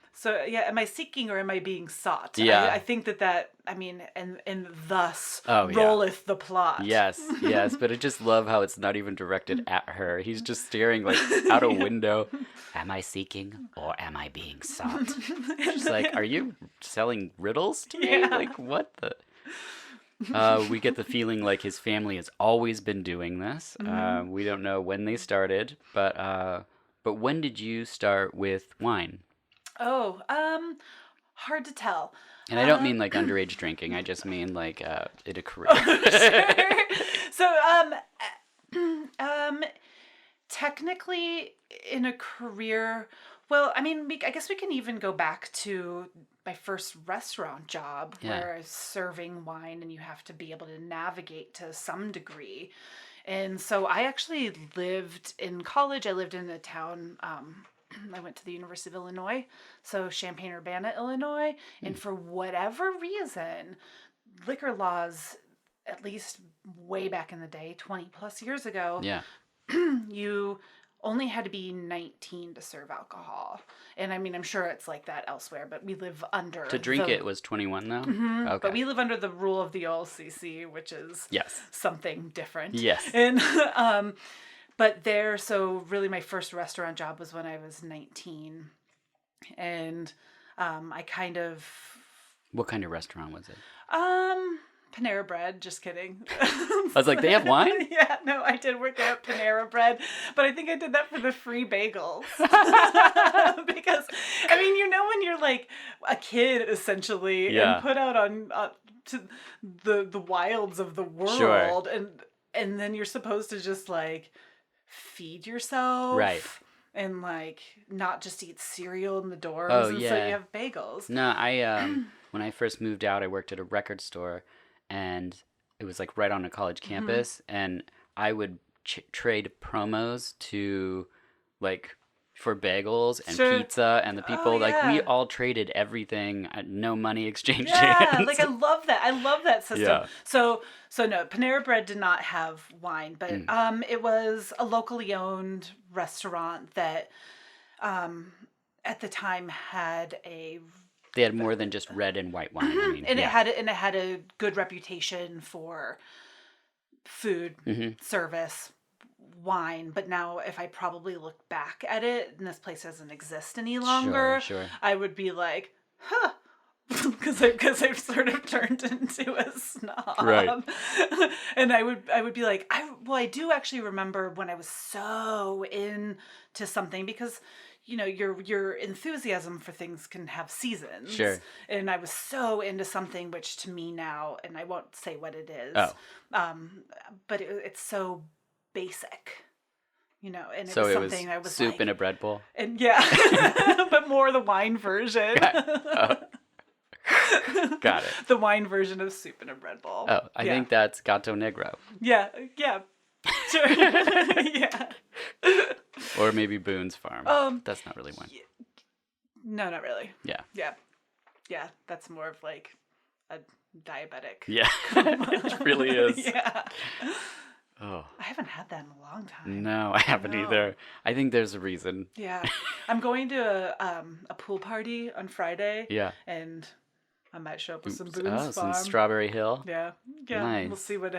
yeah, am I seeking or am I being sought? Yeah. I think that I mean, and thus rolleth the plot. Yes, but I just love how it's not even directed at her. He's just staring like out a window. Am I seeking or am I being sought? She's like, are you selling riddles to me? Yeah. Like, what the... we get the feeling like his family has always been doing this. We don't know when they started, but when did you start with wine? Oh, hard to tell. And I don't mean like underage drinking. I just mean like in a career. Sure. So, technically in a career, well, I mean, I guess we can even go back to my first restaurant job where I was serving wine and you have to be able to navigate to some degree. And so I actually lived in college. I lived in a town, I went to the University of Illinois, so Champaign-Urbana, Illinois, and for whatever reason, liquor laws, at least way back in the day, 20 plus years ago, you only had to be 19 to serve alcohol. And I mean, I'm sure it's like that elsewhere, but we live under... To drink it was 21 though? Mm-hmm, okay. But we live under the rule of the OLCC, which is something different. Yes. And... But so really my first restaurant job was when I was 19. And I kind of... What kind of restaurant was it? Panera Bread, just kidding. I was like, they have wine? Yeah, no, I did work at Panera Bread, but I think I did that for the free bagels. Because, I mean, you know when you're like a kid, essentially, and put out on to the wilds of the world, and then you're supposed to just like... feed yourself, right? And like not just eat cereal in the dorms. So you have bagels. No, I when I first moved out, I worked at a record store, and it was like right on a college campus, and I would trade promos to like for bagels and pizza, and the people we all traded everything at no money exchange. Like I love that system. Yeah. So no, Panera Bread did not have wine, but it was a locally owned restaurant that at the time had they had more than just red and white wine. I mean, and it had a good reputation for food, service, wine. But now if I probably look back at it and this place doesn't exist any longer, sure. I would be like, huh. Because I've sort of turned into a snob, right? And I would be like, I do actually remember when I was so into something, because you know your enthusiasm for things can have seasons, sure. And I was so into something, which to me now, and I won't say what it is, but it's so basic. You know, and it was something I was soup like, in a bread bowl, and but more the wine version. Got it. The wine version of soup in a bread bowl. Oh, I think that's Gato Negro. Yeah. Sure. Yeah. Or maybe Boone's Farm. That's not really wine. No, not really. Yeah. Yeah. That's more of like a diabetic. Yeah. It really is. Yeah. Oh. I haven't had that in a long time. No, I haven't either. I think there's a reason. Yeah. I'm going to a pool party on Friday. Yeah. And I might show up with some Boone's some Farm. Strawberry Hill. Yeah. Nice. We'll see what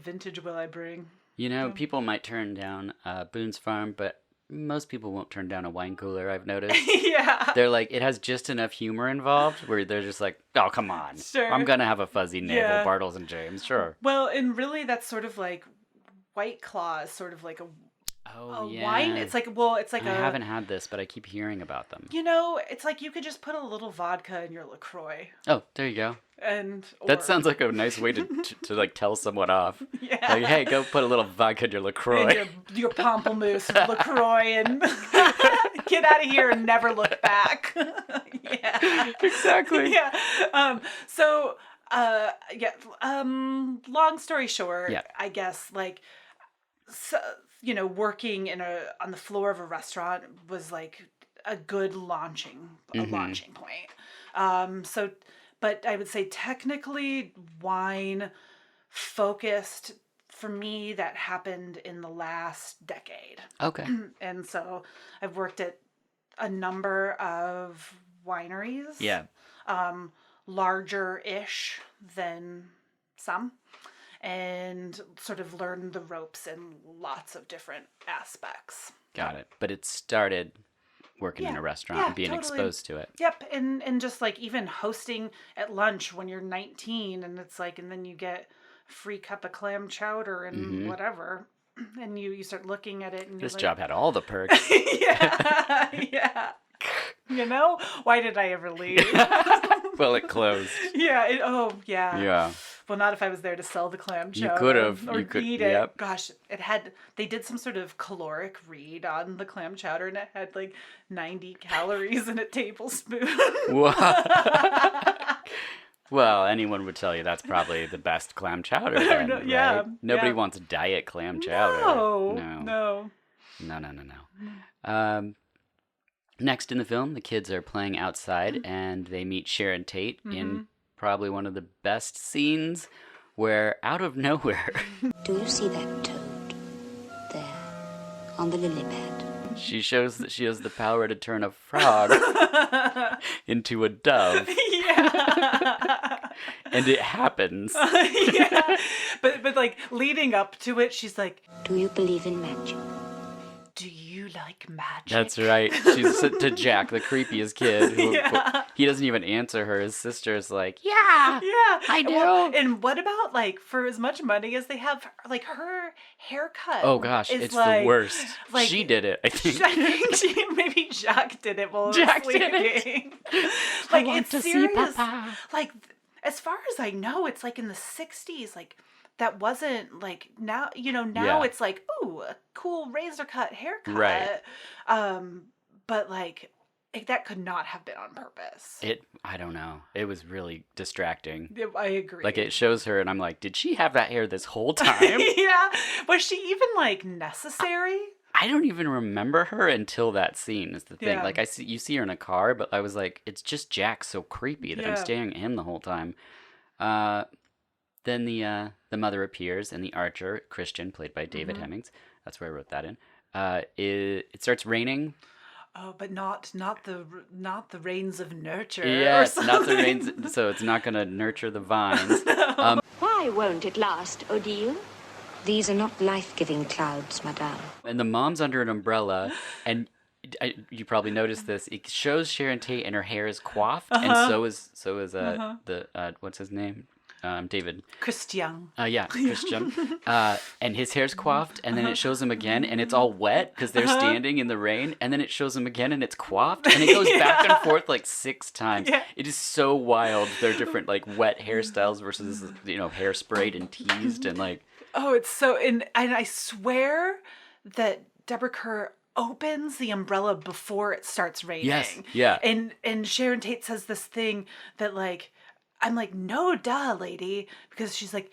vintage will I bring. You know, people might turn down Boone's Farm, but most people won't turn down a wine cooler, I've noticed. Yeah. They're like, it has just enough humor involved where they're just like, oh, come on. Sure. I'm going to have a fuzzy navel, Yeah. Bartles and James, sure. Well, and really that's sort of like White Claw is sort of like a wine. It's like I haven't had this, but I keep hearing about them. You know, it's like you could just put a little vodka in your LaCroix. Oh, there you go. That sounds like a nice way to like tell someone off. Yeah. Like, hey, go put a little vodka in your LaCroix. Your pamplemousse LaCroix and get out of here and never look back. Yeah. Exactly. Yeah. Long story short, I guess like working on the floor of a restaurant was like a good launching point. But I would say technically wine focused for me, that happened in the last decade. Okay. And so I've worked at a number of wineries. Yeah. Larger-ish than some. And sort of learned the ropes in lots of different aspects. Got it. But it started working in a restaurant and being exposed to it. Yep. And just like even hosting at lunch when you're 19 and it's like, and then you get a free cup of clam chowder and whatever. And you start looking at it and this you're job had all the perks. Yeah. You know, why did I ever leave? Well, it closed. Yeah. Yeah. Well, not if I was there to sell the clam chowder. You could have. Or you could. eat it. Yep. Gosh, they did some sort of caloric read on the clam chowder and it had like 90 calories in a tablespoon. Well, anyone would tell you that's probably the best clam chowder then, right? Yeah. Nobody wants diet clam chowder. No. Next in the film, the kids are playing outside and they meet Sharon Tate in probably one of the best scenes where out of nowhere... Do you see that toad there on the lily pad? She shows that she has the power to turn a frog into a dove. Yeah. And it happens. Yeah. But like leading up to it, she's like, do you believe in magic? Do you like magic? That's right. She's to Jack, the creepiest kid. He doesn't even answer her. His sister's like, yeah, I do. Well, and what about like for as much money as they have, like her haircut? Oh gosh, it's like, the worst. Like, she did it, I think. Maybe Jacques did it while Jack sleeping. did it. Like I want it's to serious. see Papa. Like as far as I know, it's like in the 60s. Like that wasn't like now. Now it's like ooh, a cool razor cut haircut. Right. But like. That could not have been on purpose. I don't know. It was really distracting. I agree. Like it shows her and I'm like, did she have that hair this whole time? Yeah. Was she even like necessary? I don't even remember her until that scene is the thing. Yeah. Like you see her in a car, but I was like, it's just Jack so creepy that I'm staring at him the whole time. Then the mother appears and the archer, Christian, played by David Hemmings. That's where I wrote that in. It starts raining. Oh, but not the rains of nurture. Yes, not the rains. So it's not going to nurture the vines. Why won't it last, Odile? These are not life-giving clouds, madame. And the mom's under an umbrella, and you probably noticed this. It shows Sharon Tate, and her hair is coiffed, and so is the what's his name? David. Christian. Christian. And his hair's coiffed, and then it shows him again, and it's all wet because they're standing in the rain, and then it shows him again, and it's coiffed, and it goes back and forth like 6 times. Yeah. It is so wild. They're different, like wet hairstyles versus hair sprayed and teased, and like. Oh, it's so, and I swear that Deborah Kerr opens the umbrella before it starts raining. Yes, yeah. And Sharon Tate says this thing that like, I'm like, no, duh, lady, because she's like,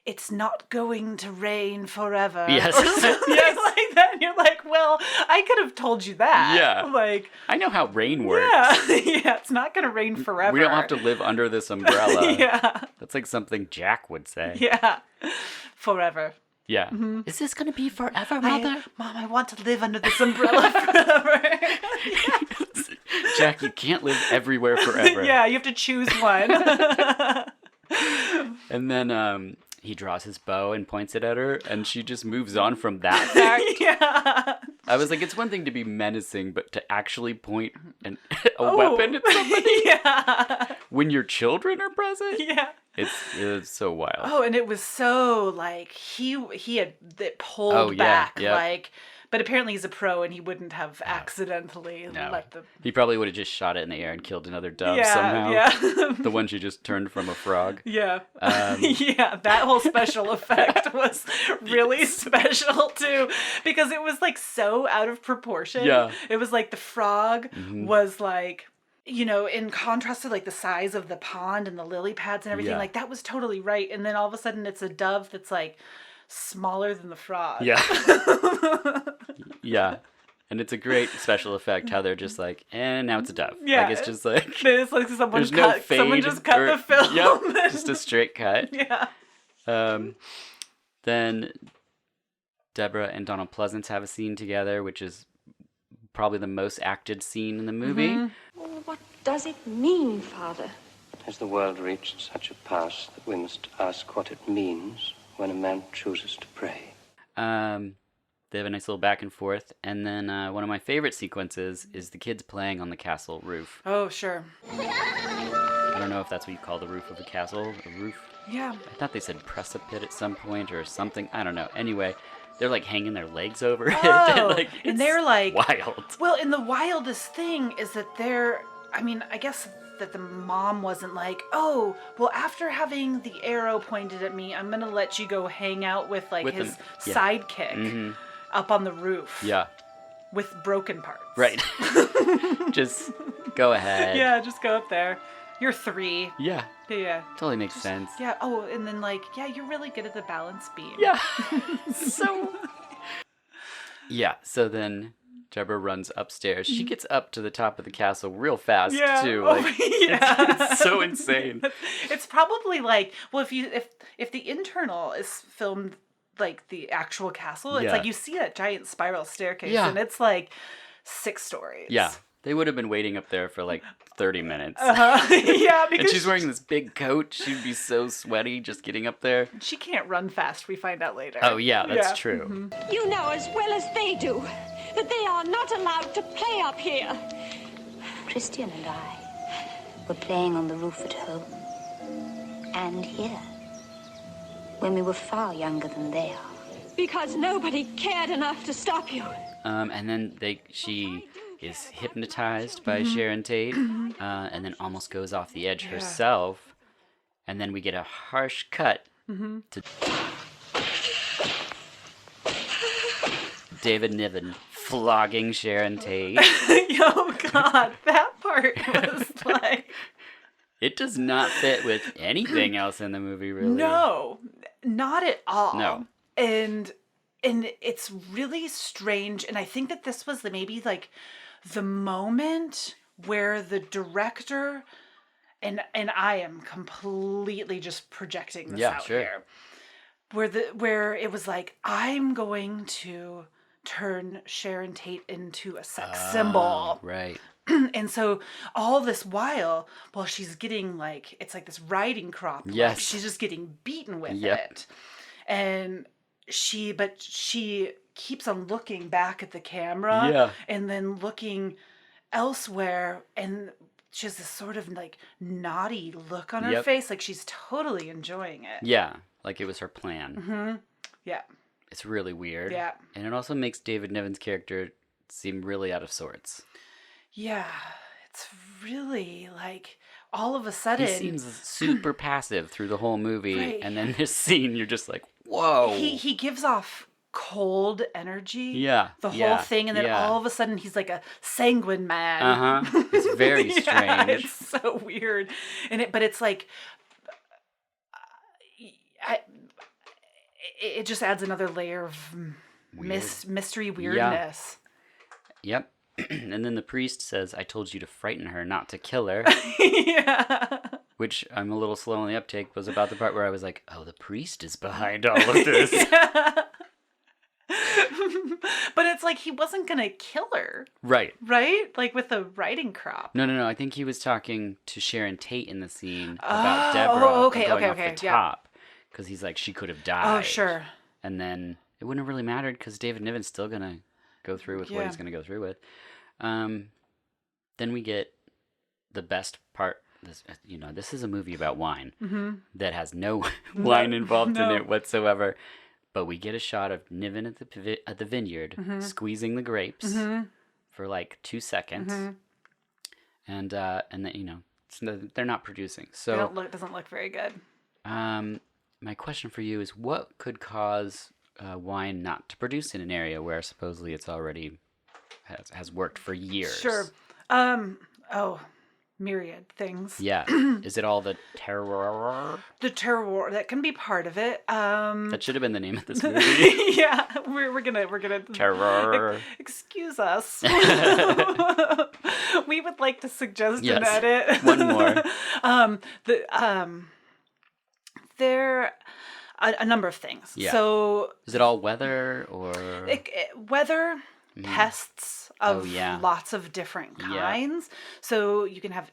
it's not going to rain forever. Yes. Or something like that. And you're like, well, I could have told you that. Yeah. Like, I know how rain works. yeah, it's not going to rain forever. We don't have to live under this umbrella. Yeah. That's like something Jack would say. Yeah. Forever. Yeah. Is this going to be forever, Mother? Mom, I want to live under this umbrella forever. Jack, you can't live everywhere forever. Yeah, you have to choose one. And then he draws his bow and points it at her, and she just moves on from that fact. Yeah. I was like, it's one thing to be menacing, but to actually point a weapon at somebody Yeah. when your children are present? Yeah. It's so wild. Oh, and it was so like he had it pulled Oh, yeah, back yep. like, but apparently he's a pro and he wouldn't have accidentally let the He probably would have just shot it in the air and killed another dove yeah somehow. yeah The one she just turned from a frog. yeah yeah, that whole special effect was really special too, because it was like so out of proportion. Yeah. It was like the frog was like, you know, in contrast to like the size of the pond and the lily pads and everything, Yeah. like that was totally right. And then all of a sudden it's a dove that's like smaller than the frog. Yeah. Yeah. And it's a great special effect how they're just like, and now it's a dove. Yeah. Like it's just like, It's like someone there's no fade. someone just cut or- the film. Yep, just a straight cut. Yeah. Then Deborah and Donald Pleasance have a scene together, which is probably the most acted scene in the movie. What does it mean, Father? Has the world reached such a pass that we must ask what it means when a man chooses to pray? They have a nice little back and forth, and then one of my favorite sequences is the kids playing on the castle roof. Oh, sure. I don't know if that's what you call the roof of a castle, a roof. Yeah. I thought they said precipice at some point or something. I don't know. Anyway, they're like hanging their legs over it. Oh, Like, and they're like wild. Well, and the wildest thing is that I guess that the mom wasn't like, oh, well, after having the arrow pointed at me, I'm gonna let you go hang out with like With his him. Yeah. sidekick up on the roof. Yeah. With broken parts. Right. Just go ahead. Yeah, just go up there. You're 3. Yeah. Yeah. Totally makes sense. Yeah. Oh, and then like, yeah, you're really good at the balance beam. Yeah. So. Yeah. So then Deborah runs upstairs. She gets up to the top of the castle real fast too. Like, it's so insane. It's probably like, well, if the internal is filmed like the actual castle, it's Yeah. like you see that giant spiral staircase, Yeah. and it's like 6 stories. Yeah. They would have been waiting up there for like 30 minutes. Yeah, because And she's wearing this big coat. She'd be so sweaty just getting up there. she can't run fast. We find out later. Oh, yeah, that's true. You know as well as they do that they are not allowed to play up here. Christian and I were playing on the roof at home and here when we were far younger than they are. Because nobody cared enough to stop you. And then she is hypnotized by Sharon Tate and then almost goes off the edge herself. And then we get a harsh cut to David Niven flogging Sharon Tate. Oh God, that part was like, It does not fit with anything else in the movie, really. no, not at all. No. And it's really strange. And I think that this was maybe like the moment where the director, and I am completely just projecting this out here, where it was like, I'm going to turn Sharon Tate into a sex symbol. Right. And so all this while she's getting like, it's like this riding crop. Yes. Like, she's just getting beaten with Yep. it. And she keeps on looking back at the camera. Yeah. And then looking elsewhere, and she has this sort of like naughty look on her Yep. face. Like she's totally enjoying it. Yeah, like it was her plan. Yeah. It's really weird. Yeah. And it also makes David Niven's character seem really out of sorts. Yeah. It's really like all of a sudden. He seems super passive through the whole movie. Right. And then this scene, you're just like, whoa. He gives off cold energy. Yeah. The whole thing. And then all of a sudden he's like a sanguine man. It's very strange. It's so weird. But it's like, it just adds another layer of mystery weirdness. Yeah. Yep. And then the priest says, I told you to frighten her, not to kill her. Yeah. Which I'm a little slow on the uptake, was about the part where I was like, oh, the priest is behind all of this. Yeah. But it's like he wasn't going to kill her. Right. Right? Like with a riding crop. No. I think he was talking to Sharon Tate in the scene about Deborah off the top. Because he's like, she could have died. Oh, sure. And then it wouldn't have really mattered because David Niven's still going to go through with what he's going to go through with. Then we get the best part. This is a movie about wine that has no wine involved in it whatsoever. But we get a shot of Niven at the vineyard squeezing the grapes for like 2 seconds, and then they're not producing. So doesn't look very good. My question for you is, what could cause wine not to produce in an area where supposedly it's already has worked for years? Sure. Myriad things. Yeah. Is it all the terroir? The terroir, that can be part of it. That should have been the name of this movie. Yeah, we're gonna terroir. Excuse us. We would like to suggest an Yes. edit. One more. There a number of things. Yeah. So is it all weather or weather? Pests of yeah. lots of different kinds. Yeah. So you can have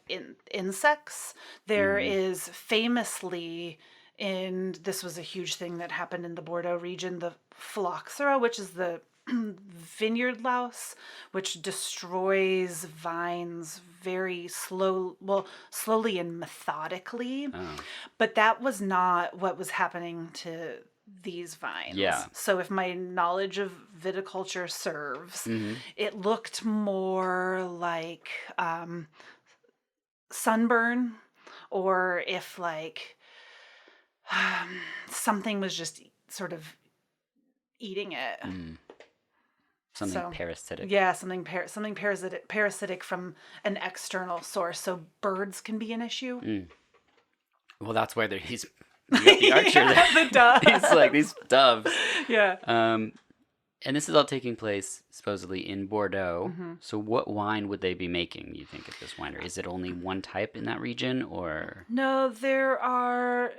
insects. There is famously, and this was a huge thing that happened in the Bordeaux region, the phylloxera, which is the vineyard louse, which destroys vines very slowly and methodically. Oh. But that was not what was happening to these vines. Yeah. So if my knowledge of viticulture serves, it looked more like sunburn, or if like something was just sort of eating it. Something parasitic. Yeah, something parasitic from an external source. So birds can be an issue. Well, that's why he's... You got the archer there. The dove. He's like, these doves. Yeah. And this is all taking place, supposedly, in Bordeaux. So what wine would they be making, you think, at this winery? Is it only one type in that region, or...? No, there are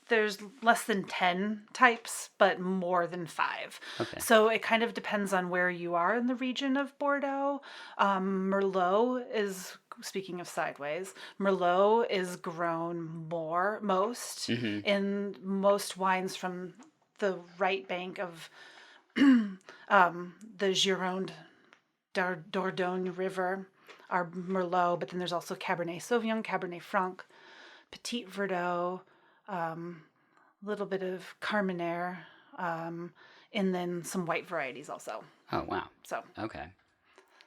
there's less than 10 types, but more than 5. Okay. So it kind of depends on where you are in the region of Bordeaux. Merlot is... Speaking of sideways, Merlot is grown most in most wines from the right bank of the Gironde Dordogne River are Merlot, but then there's also Cabernet Sauvignon, Cabernet Franc, Petit Verdot, a little bit of Carmenere, and then some white varieties also. Oh, wow. So okay.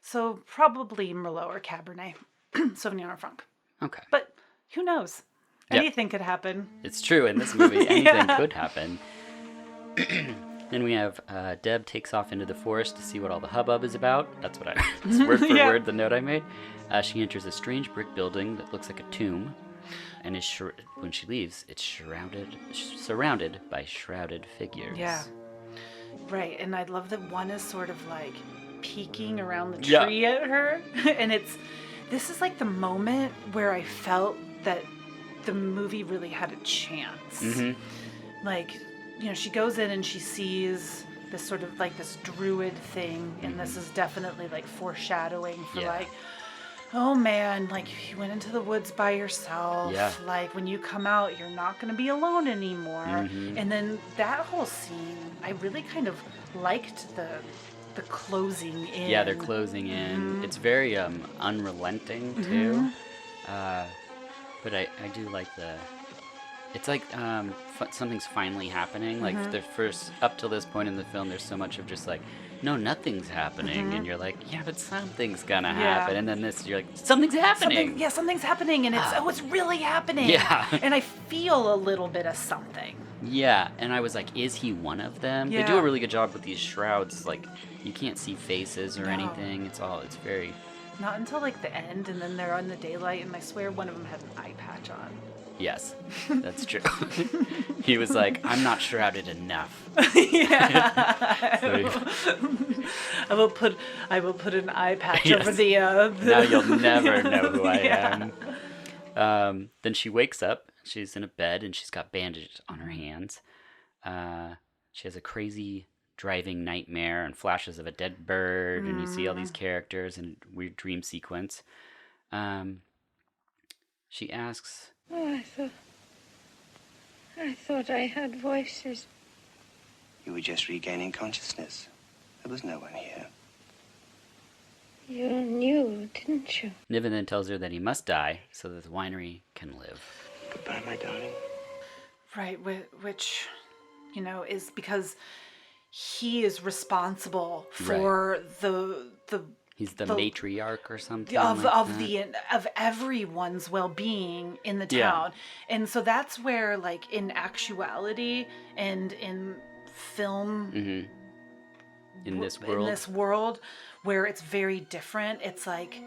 So probably Merlot or Cabernet. Sauvignon or Franc. Okay. But who knows? Anything could happen. It's true. In this movie, anything could happen. Then we have Deb takes off into the forest to see what all the hubbub is about. That's what that's word for word the note I made. She enters a strange brick building that looks like a tomb, and when she leaves, it's surrounded by shrouded figures. Yeah. Right, and I love that one is sort of like peeking around the tree at her, and this is like the moment where I felt that the movie really had a chance. Like, she goes in and she sees this sort of like this druid thing, and this is definitely like foreshadowing for like, oh man, like you went into the woods by yourself. Yeah. Like when you come out, you're not going to be alone anymore. And then that whole scene, I really kind of liked the closing in. Yeah, they're closing in. It's very unrelenting too. But I do like it's like something's finally happening. Like the first, up till this point in the film, there's so much of just like, no, nothing's happening. And you're like, yeah, but something's gonna happen. And then you're like, something's happening. Something's happening, and it's really happening. Yeah. And I feel a little bit of something. Yeah, and I was like, is he one of them? They do Yeah. a really good job with these shrouds. Like, you can't see faces or No. anything. It's very... Not until like the end, and then they're on the daylight, and I swear one of them had an eye patch on. Yes, that's true. He was like, I'm not shrouded enough. Yeah. So I will put an eye patch Yes. over the. now you'll never know who I Yeah. am. Then she wakes up. She's in a bed, and she's got bandages on her hands. She has a crazy driving nightmare and flashes of a dead bird, and you see all these characters and weird dream sequence. She asks... Oh, I thought I heard voices. You were just regaining consciousness. There was no one here. You knew, didn't you? Niven then tells her that he must die so that the winery can live. Goodbye, my darling. Right, which, is because he is responsible for the He's the matriarch or something of like of everyone's well-being in the Yeah. town. And so that's where, like, in actuality and in film in this world where it's very different, it's like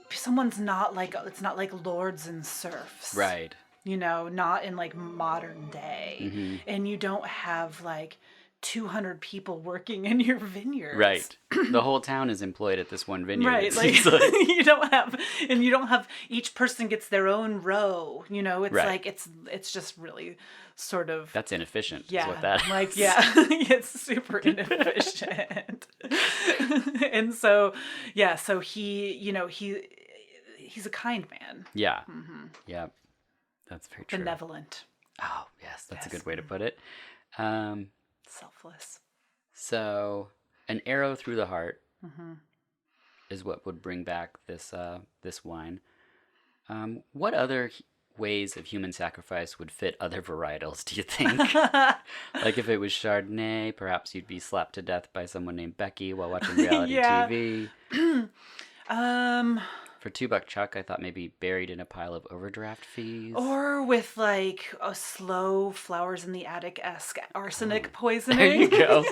someone's not like, it's not like lords and serfs, Right. Not in like modern day. And you don't have like 200 people working in your vineyards. Right. The whole town is employed at this one vineyard. Right, It like seems like. you don't have each person gets their own row. It's Right. like it's just really sort of That's inefficient. yeah, Is what that like is. yeah, it's super inefficient. And so so he's a kind man, Yeah. Yeah. That's very true. benevolent, Oh, yes. That's a Yes. good way to put it. selfless. So, an arrow through the heart is what would bring back this wine. What other ways of human sacrifice would fit other varietals, do you think? Like if it was Chardonnay, perhaps you'd be slapped to death by someone named Becky while watching reality Yeah. TV. For $2 Chuck, I thought maybe buried in a pile of overdraft fees. Or with like a slow flowers in the attic-esque arsenic There poisoning. you go.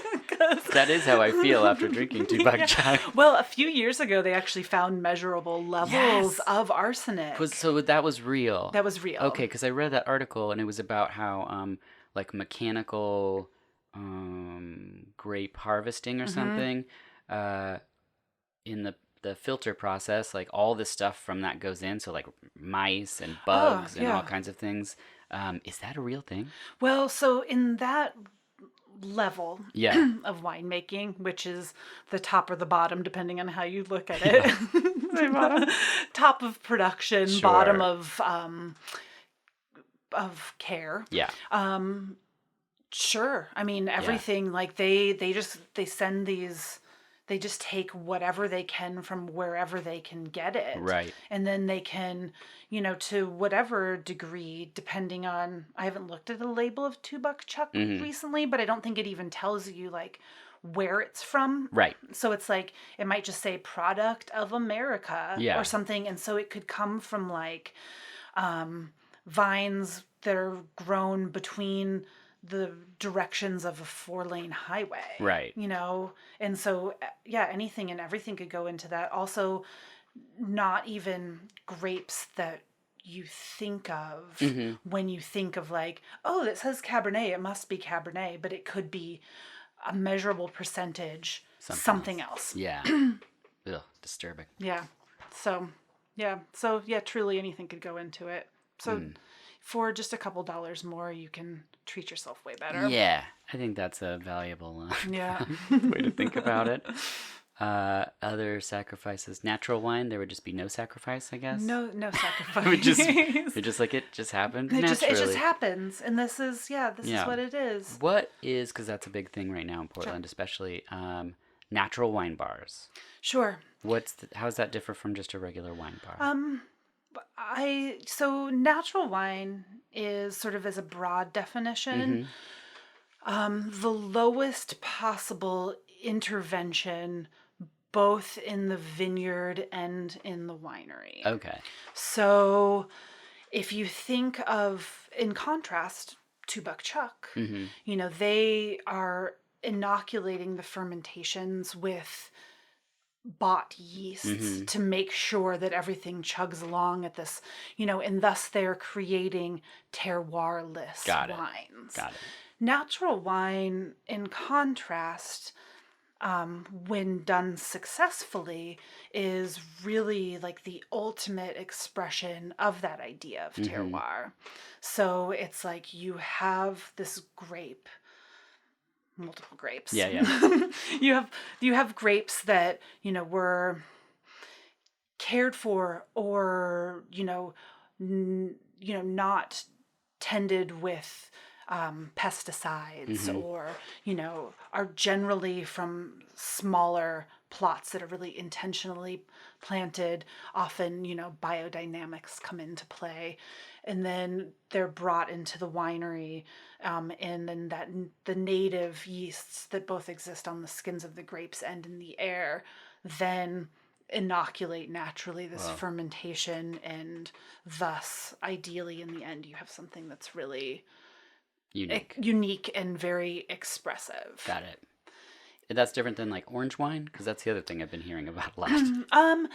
That is how I feel after drinking $2 Chuck. Well, a few years ago, they actually found measurable levels Yes. of arsenic. So that was real. That was real. Okay, because I read that article and it was about how like mechanical grape harvesting or something in the filter process, like all the stuff from that goes in, so like mice and bugs and yeah. all kinds of things. Is that a real thing? Well, so in that level Yeah. of winemaking, which is the top or the bottom, depending on how you look at it. Top of production, Sure. bottom of care. Yeah. Sure. I mean, everything, like they send these, they just take whatever they can from wherever they can get it. Right. And then they can, to whatever degree, depending on, I haven't looked at the label of $2 Chuck recently, but I don't think it even tells you like where it's from. Right. So it's like, it might just say product of America Yeah. or something. And so it could come from like vines that are grown between the directions of a 4-lane highway. Right. And so, yeah, anything and everything could go into that. Also, not even grapes that you think of when you think of like, oh, that says Cabernet, it must be Cabernet, but it could be a measurable percentage, something else. Yeah. Ugh, disturbing. Yeah. So, truly anything could go into it. So for just a couple dollars more, you can treat yourself way better. Yeah, I think that's a valuable Yeah. way to think about it. Other sacrifices, natural wine, there would just be no sacrifice, I guess. No sacrifice. It just like it just happened It naturally. just happens, and this is what it is. What is, because that's a big thing right now in Portland, especially natural wine bars. Sure. How does that differ from just a regular wine bar? So natural wine is sort of as a broad definition, the lowest possible intervention, both in the vineyard and in the winery. Okay. So if you think of, in contrast Two Buck Chuck. Mm-hmm. You know, they are inoculating the fermentations with bought yeasts to make sure that everything chugs along at this, you know, and thus they're creating terroir-less wines. Got it. Natural wine, in contrast, when done successfully, is really like the ultimate expression of that idea of terroir. So it's like you have this grape, multiple grapes. Yeah. you have grapes that, you know, were cared for or, you know, not tended with pesticides or, you know, are generally from smaller plots that are really intentionally planted. Often, you know, biodynamics come into play, and then they're brought into the winery, and then the native yeasts that both exist on the skins of the grapes and in the air then inoculate naturally this fermentation, and thus ideally in the end you have something that's really unique and very expressive. Got it. That's different than like orange wine, because that's the other thing I've been hearing about a lot.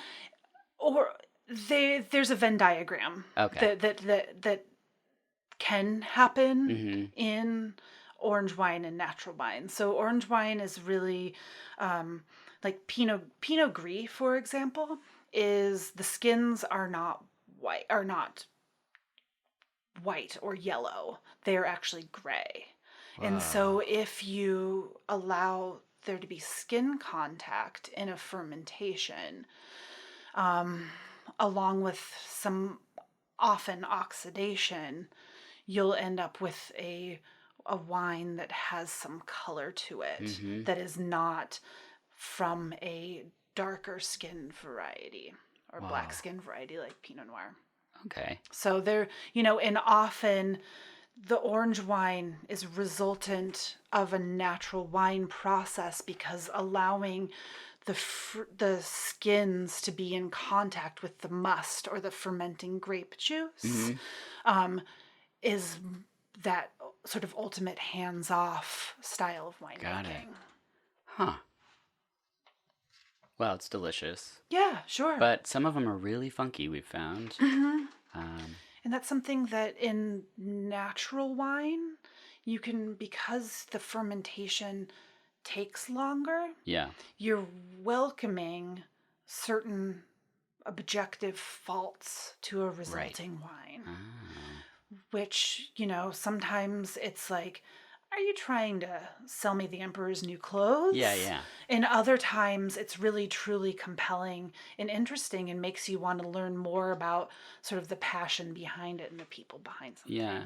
Or there's a Venn diagram that can happen in orange wine and natural wine. So orange wine is really like Pinot Gris, for example, is the skins are not white or yellow. They are actually gray. Wow. And so if you allow there to be skin contact in a fermentation, along with some often oxidation, you'll end up with a wine that has some color to it that is not from a darker skin variety or black skin variety like Pinot Noir. Okay. So there, you know, and often the orange wine is resultant of a natural wine process, because allowing the skins to be in contact with the must or the fermenting grape juice is that sort of ultimate hands-off style of winemaking. Got it. Huh. Well, it's delicious. Yeah, sure. But some of them are really funky, we've found. And that's something that in natural wine, you can, because the fermentation takes longer, you're welcoming certain objective faults to a resulting wine. Which, you know, sometimes it's like, are you trying to sell me the emperor's new clothes? Yeah. And other times it's really truly compelling and interesting and makes you want to learn more about sort of the passion behind it and the people behind something. Yeah.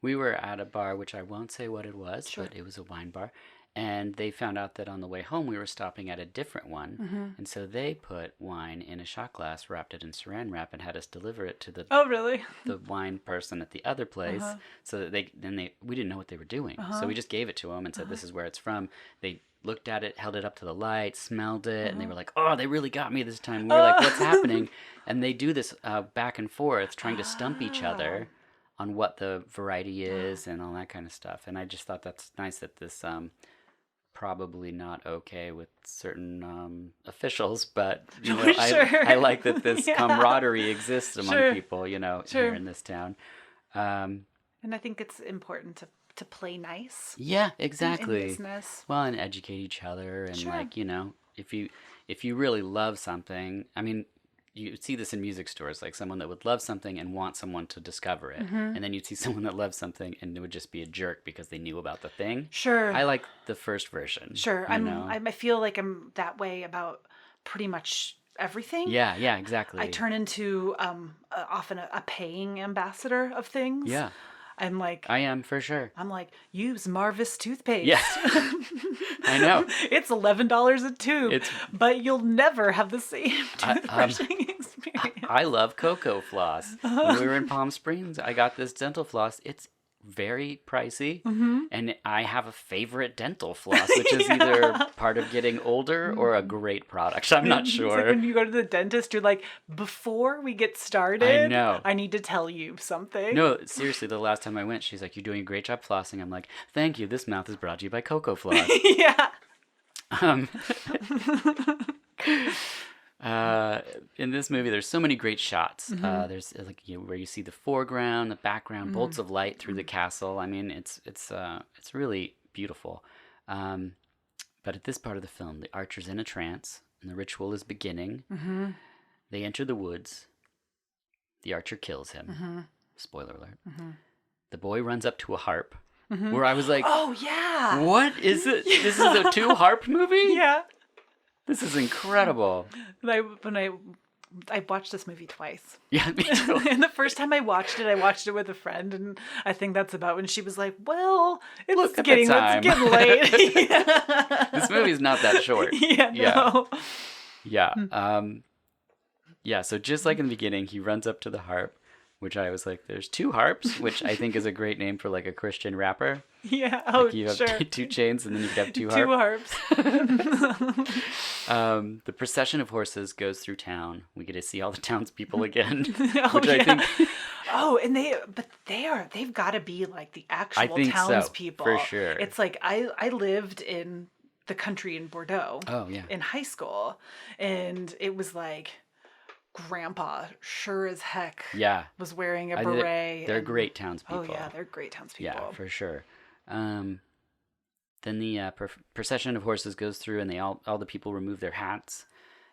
We were at a bar, which I won't say what it was, but it was a wine bar. And they found out that on the way home we were stopping at a different one. And so they put wine in a shot glass, wrapped it in saran wrap, and had us deliver it to the the wine person at the other place. So that we didn't know what they were doing. So we just gave it to them and said, this is where it's from. They looked at it, held it up to the light, smelled it, and they were like, oh, they really got me this time. We were like, what's happening? And they do this back and forth, trying to stump each other on what the variety is and all that kind of stuff. And I just thought that's nice that this... probably not okay with certain officials, but you know, I like that this camaraderie exists among people, you know, here in this town. And I think it's important to play nice. Yeah, exactly. In business. Well, and educate each other, and like, you know, if you really love something, I mean, you see this in music stores, like someone that would love something and want someone to discover it. And then you'd see someone that loves something and it would just be a jerk because they knew about the thing. Sure. I like the first version. Sure. I feel like I'm that way about pretty much everything. Yeah, exactly. I turn into often a paying ambassador of things. Yeah. I'm like... I am, for sure. I'm like, use Marvis toothpaste. Yeah. I know. It's $11 a tube, but you'll never have the same toothbrushing experience. I love cocoa floss. When we were in Palm Springs, I got this dental floss. It's very pricey. And I have a favorite dental floss, which is either part of getting older or a great product. I'm not sure. It's like when you go to the dentist, you're like, before we get started, I know. I need to tell you something. No, seriously, the last time I went, she's like, "You're doing a great job flossing." I'm like, "Thank you. This mouth is brought to you by Cocoa Floss." Yeah. In this movie, there's so many great shots. There's like where you see the foreground, the background, bolts of light through the castle. I mean, it's really beautiful. But at this part of the film, the archer's in a trance, and the ritual is beginning. They enter the woods. The archer kills him. Spoiler alert. The boy runs up to a harp, where I was like, "Oh yeah, what is it? This is a 2-harp movie? Yeah. This is incredible." I watched this movie twice. Yeah, me too. And the first time I watched it with a friend, and I think that's about when she was like, "Well, it's getting late." This movie's not that short. No. Yeah. So just like in the beginning, he runs up to the harp, which I was like, "There's 2 harps," which I think is a great name for like a Christian rapper. Yeah. Like you have 2 chains, and then you have 2 harps. 2 harps. The procession of horses goes through town. We get to see all the townspeople again, I think. Oh, and they've got to be like the actual townspeople. For sure. It's like I lived in the country in Bordeaux. Oh yeah. In high school, and it was like, Grandpa sure as heck was wearing a beret. They're great townspeople. Oh yeah, they're great townspeople. Yeah, for sure. Then the procession of horses goes through, and all the people remove their hats.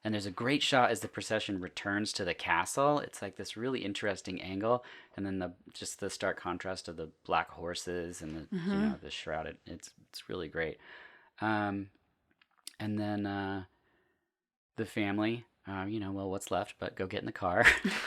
And there's a great shot as the procession returns to the castle. It's like this really interesting angle, and then the stark contrast of the black horses and the the shrouded. It's really great. And then the family. What's left but go get in the car.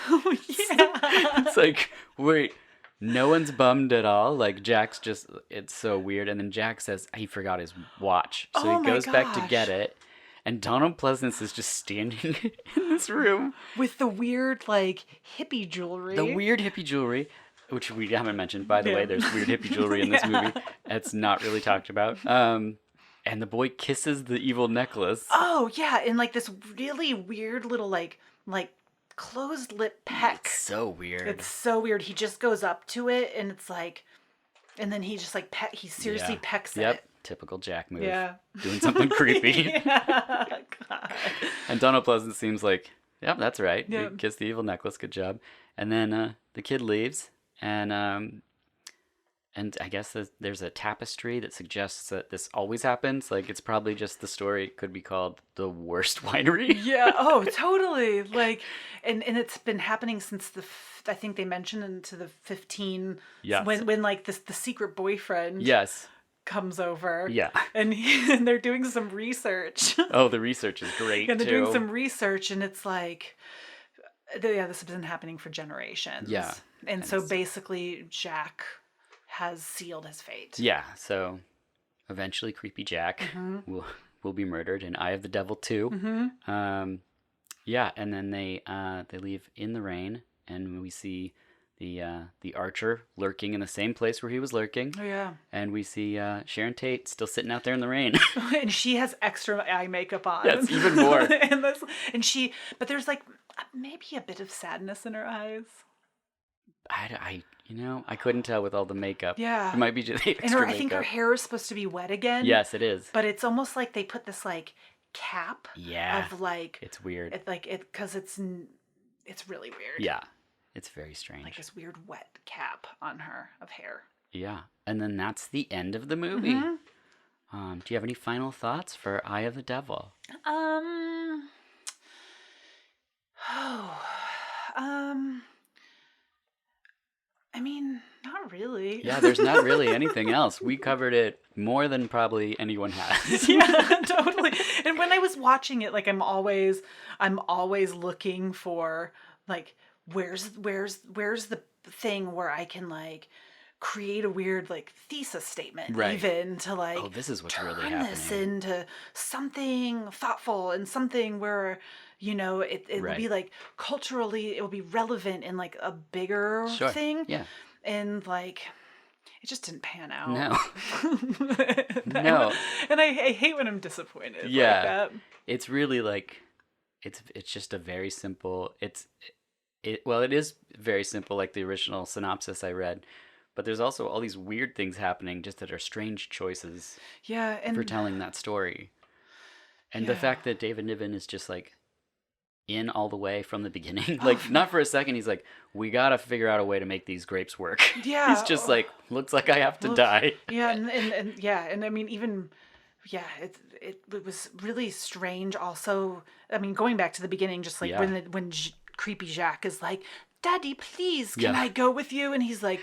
Oh, yeah. It's like, wait, no one's bummed at all. Like, Jack's it's so weird. And then Jack says he forgot his watch. So he goes back to get it. And Donald Pleasance is just standing in this room. With the weird, like, hippie jewelry. The weird hippie jewelry, which we haven't mentioned. By the way, there's weird hippie jewelry in this movie. It's not really talked about. And the boy kisses the evil necklace. Oh, yeah. And like this really weird little like closed lip peck. It's so weird. It's so weird. He just goes up to it and it's like, and then he just like he seriously pecks it. Typical Jack move. Yeah. Doing something creepy. God. And Donald Pleasance seems like, yep, that's right. Yeah. You kissed the evil necklace. Good job. And then the kid leaves, and I guess there's a tapestry that suggests that this always happens. Like, it's probably just the story could be called The Worst Winery. Yeah. Oh, totally. Like, and it's been happening since I think they mentioned into the 15. Yes. When like the secret boyfriend. Yes. Comes over. Yeah. And they're doing some research. Oh, the research is great. And they're doing some research, and it's like, this has been happening for generations. Yeah. And so basically, Jack has sealed his fate. Yeah, so eventually Creepy Jack will be murdered in Eye of the Devil 2. Yeah, and then they leave in the rain, and we see the archer lurking in the same place where he was lurking. Oh yeah. And we see Sharon Tate still sitting out there in the rain. And she has extra eye makeup on. Yes, even more. But there's like maybe a bit of sadness in her eyes. I couldn't tell with all the makeup. Yeah. It might be just extra and I makeup. think her hair is supposed to be wet again. Yes, it is. But it's almost like they put this like cap. Yeah. Of like. It's weird. Because it's really weird. Yeah. It's very strange. Like this weird wet cap on her of hair. Yeah. And then that's the end of the movie. Do you have any final thoughts for Eye of the Devil? I mean, not really. Yeah, there's not really anything else. We covered it more than probably anyone has. Yeah, totally. And when I was watching it, like I'm always looking for like where's the thing where I can like create a weird like thesis statement, right. Even to like this is what's really turn this into something thoughtful and something where it right. will be like culturally it will be relevant in like a bigger thing. Yeah. And like it just didn't pan out. No. No. And I hate when I'm disappointed like that. It's really like, it's just a very simple, it is very simple, like the original synopsis I read, but there's also all these weird things happening just that are strange choices for telling that story. And the fact that David Niven is just like in all the way from the beginning, like not for a second he's like, we gotta figure out a way to make these grapes work. Yeah. He's just like, looks like I have to die. Yeah, and I mean, even it was really strange. Also, I mean, going back to the beginning, just like when creepy Jacques is like, "Daddy, please, can I go with you?" And he's like,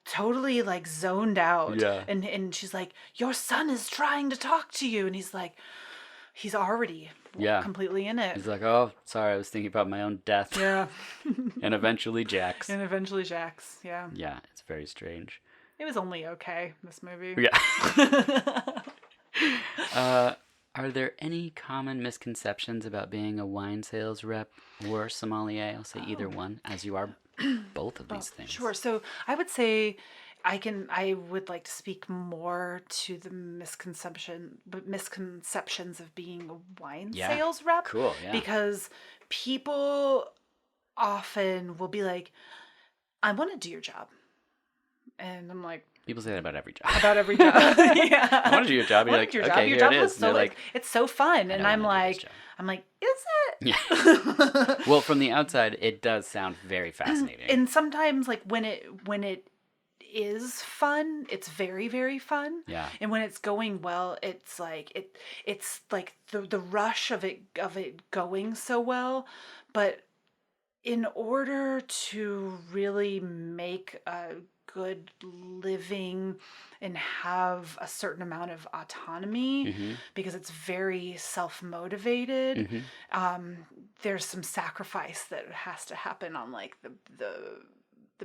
totally like zoned out. Yeah. And she's like, "Your son is trying to talk to you," and he's like, he's already completely in it. He's like, "Oh, sorry, I was thinking about my own death." Yeah. And eventually Jack's. Yeah. Yeah, it's very strange. It was only okay, this movie. Yeah. Are there any common misconceptions about being a wine sales rep or sommelier? I'll say either one, as you are both of these things. Sure. So I would say I would like to speak more to the misconceptions of being a wine sales rep. Cool. Yeah. Because people often will be like, "I want to do your job," and I'm like, people say that about every job. Yeah. I want to do your job. You're like, okay, here it is. So like, it's so fun, and I'm like, is it? Yeah. Well, from the outside, it does sound very fascinating. And sometimes, like when it is fun, it's very, very fun. Yeah. And when it's going well, it's like it's like the rush of it going so well, but in order to really make a good living and have a certain amount of autonomy, because it's very self-motivated, there's some sacrifice that has to happen on like the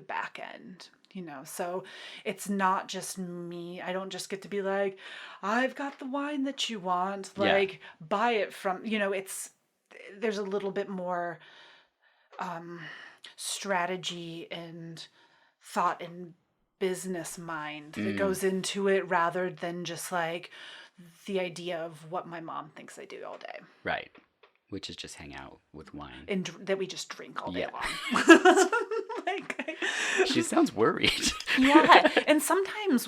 back end, so it's not just me. I don't just get to be like, "I've got the wine that you want, like buy it from," there's a little bit more strategy and thought and business mind that goes into it, rather than just like the idea of what my mom thinks I do all day. Right. Which is just hang out with wine. And that we just drink all day long. She sounds worried. Yeah. And sometimes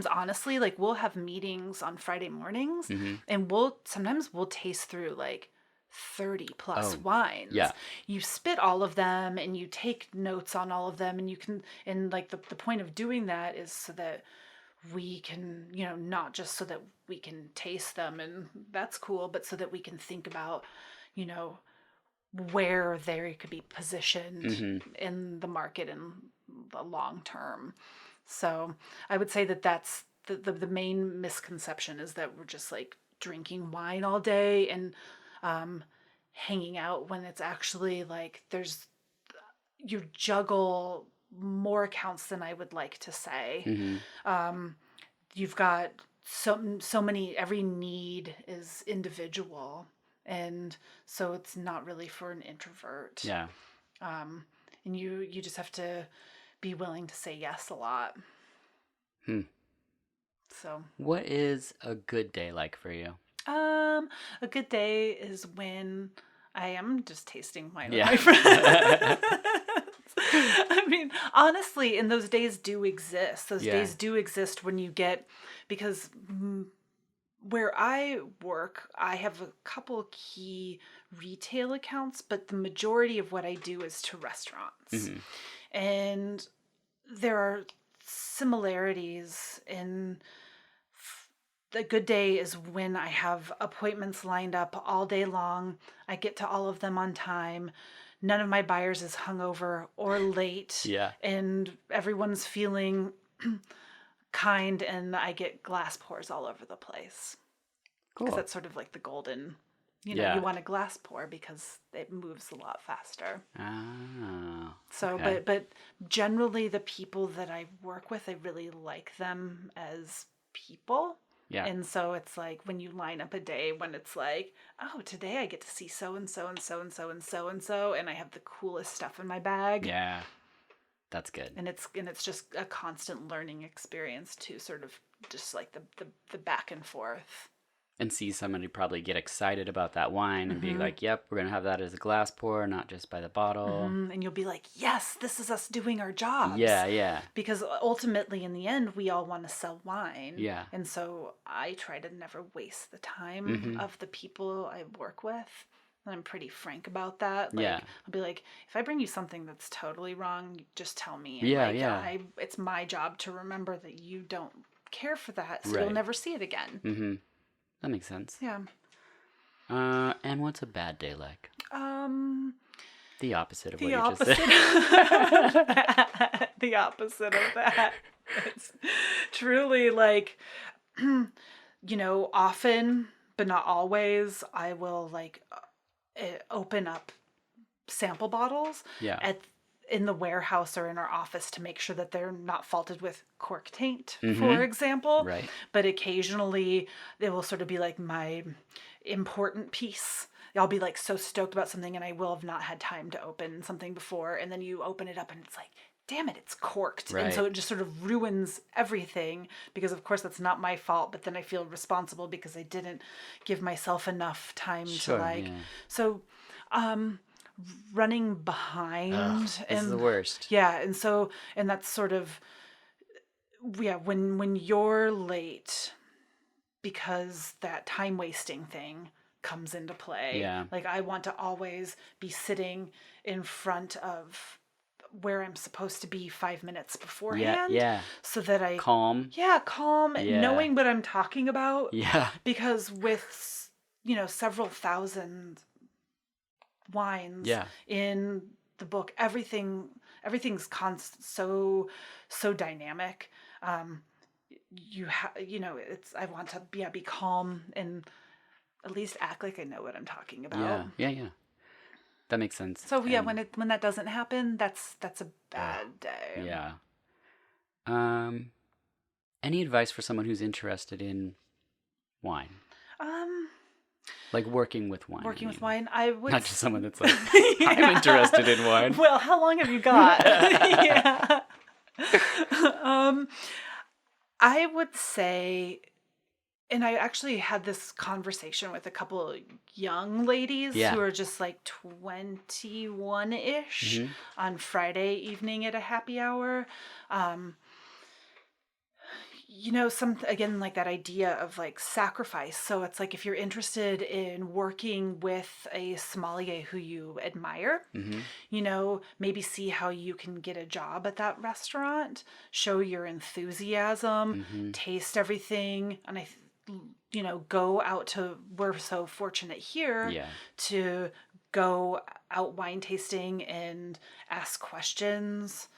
honestly, like we'll have meetings on Friday mornings and sometimes we'll taste through like 30 plus wines. Yeah. You spit all of them and you take notes on all of them, and you can, and like the point of doing that is so that we can, not just so that we can taste them and that's cool, but so that we can think about, where they could be positioned in the market in the long term. So I would say that that's the main misconception, is that we're just like drinking wine all day and hanging out, when it's actually like you juggle more accounts than I would like to say. You've got so many, every need is individual, and so it's not really for an introvert. Yeah. And you just have to be willing to say yes a lot. So what is a good day like for you? A good day is when I am just tasting wine with my friends. I mean, honestly, and those days do exist. Those days do exist when you get, because where I work, I have a couple key retail accounts, but the majority of what I do is to restaurants. And there are similarities in a good day is when I have appointments lined up all day long. I get to all of them on time. None of my buyers is hungover or late. Yeah. And everyone's feeling kind, and I get glass pours all over the place. Cool. Because that's sort of like the golden, you want a glass pour because it moves a lot faster. Oh. So, okay. but generally the people that I work with, I really like them as people. Yeah. And so it's like when you line up a day when it's like, oh, today I get to see so and so and so and so and so and so, and I have the coolest stuff in my bag. Yeah. That's good. And it's just a constant learning experience to sort of just like the back and forth. And see somebody probably get excited about that wine and be like, yep, we're going to have that as a glass pour, not just by the bottle. And you'll be like, yes, this is us doing our jobs. Yeah. Because ultimately, in the end, we all want to sell wine. Yeah. And so I try to never waste the time of the people I work with. And I'm pretty frank about that. Like, I'll be like, if I bring you something that's totally wrong, just tell me. And it's my job to remember that you don't care for that, so you'll never see it again. Mm-hmm. That makes sense. Yeah. And what's a bad day like? The opposite of what you just said. The opposite of that. It's truly like, often, but not always, I will like open up sample bottles in the warehouse or in our office to make sure that they're not faulted with cork taint, for example. Right. But occasionally it will sort of be like my important piece. I'll be like so stoked about something and I will have not had time to open something before. And then you open it up and it's like, damn it, it's corked. Right. And so it just sort of ruins everything because of course that's not my fault, but then I feel responsible because I didn't give myself enough time to like, so, running behind this is the worst. And that's sort of when you're late because that time wasting thing comes into play. Like I want to always be sitting in front of where I'm supposed to be 5 minutes beforehand. So that I calm and knowing what I'm talking about. Because with several thousand wines in the book, everything's so dynamic. It's I want to be calm and at least act like I know what I'm talking about. That makes sense. So when that doesn't happen, that's a bad day. Any advice for someone who's interested in wine? Like working with wine. With wine, I would not just someone that's like, I'm interested in wine. Well, how long have you got? I would say, and I actually had this conversation with a couple of young ladies who are just like 21-ish on Friday evening at a happy hour. Again, like that idea of like sacrifice. So it's like if you're interested in working with a sommelier who you admire, maybe see how you can get a job at that restaurant, show your enthusiasm, taste everything. And go out to, we're so fortunate here to go out wine tasting and ask questions,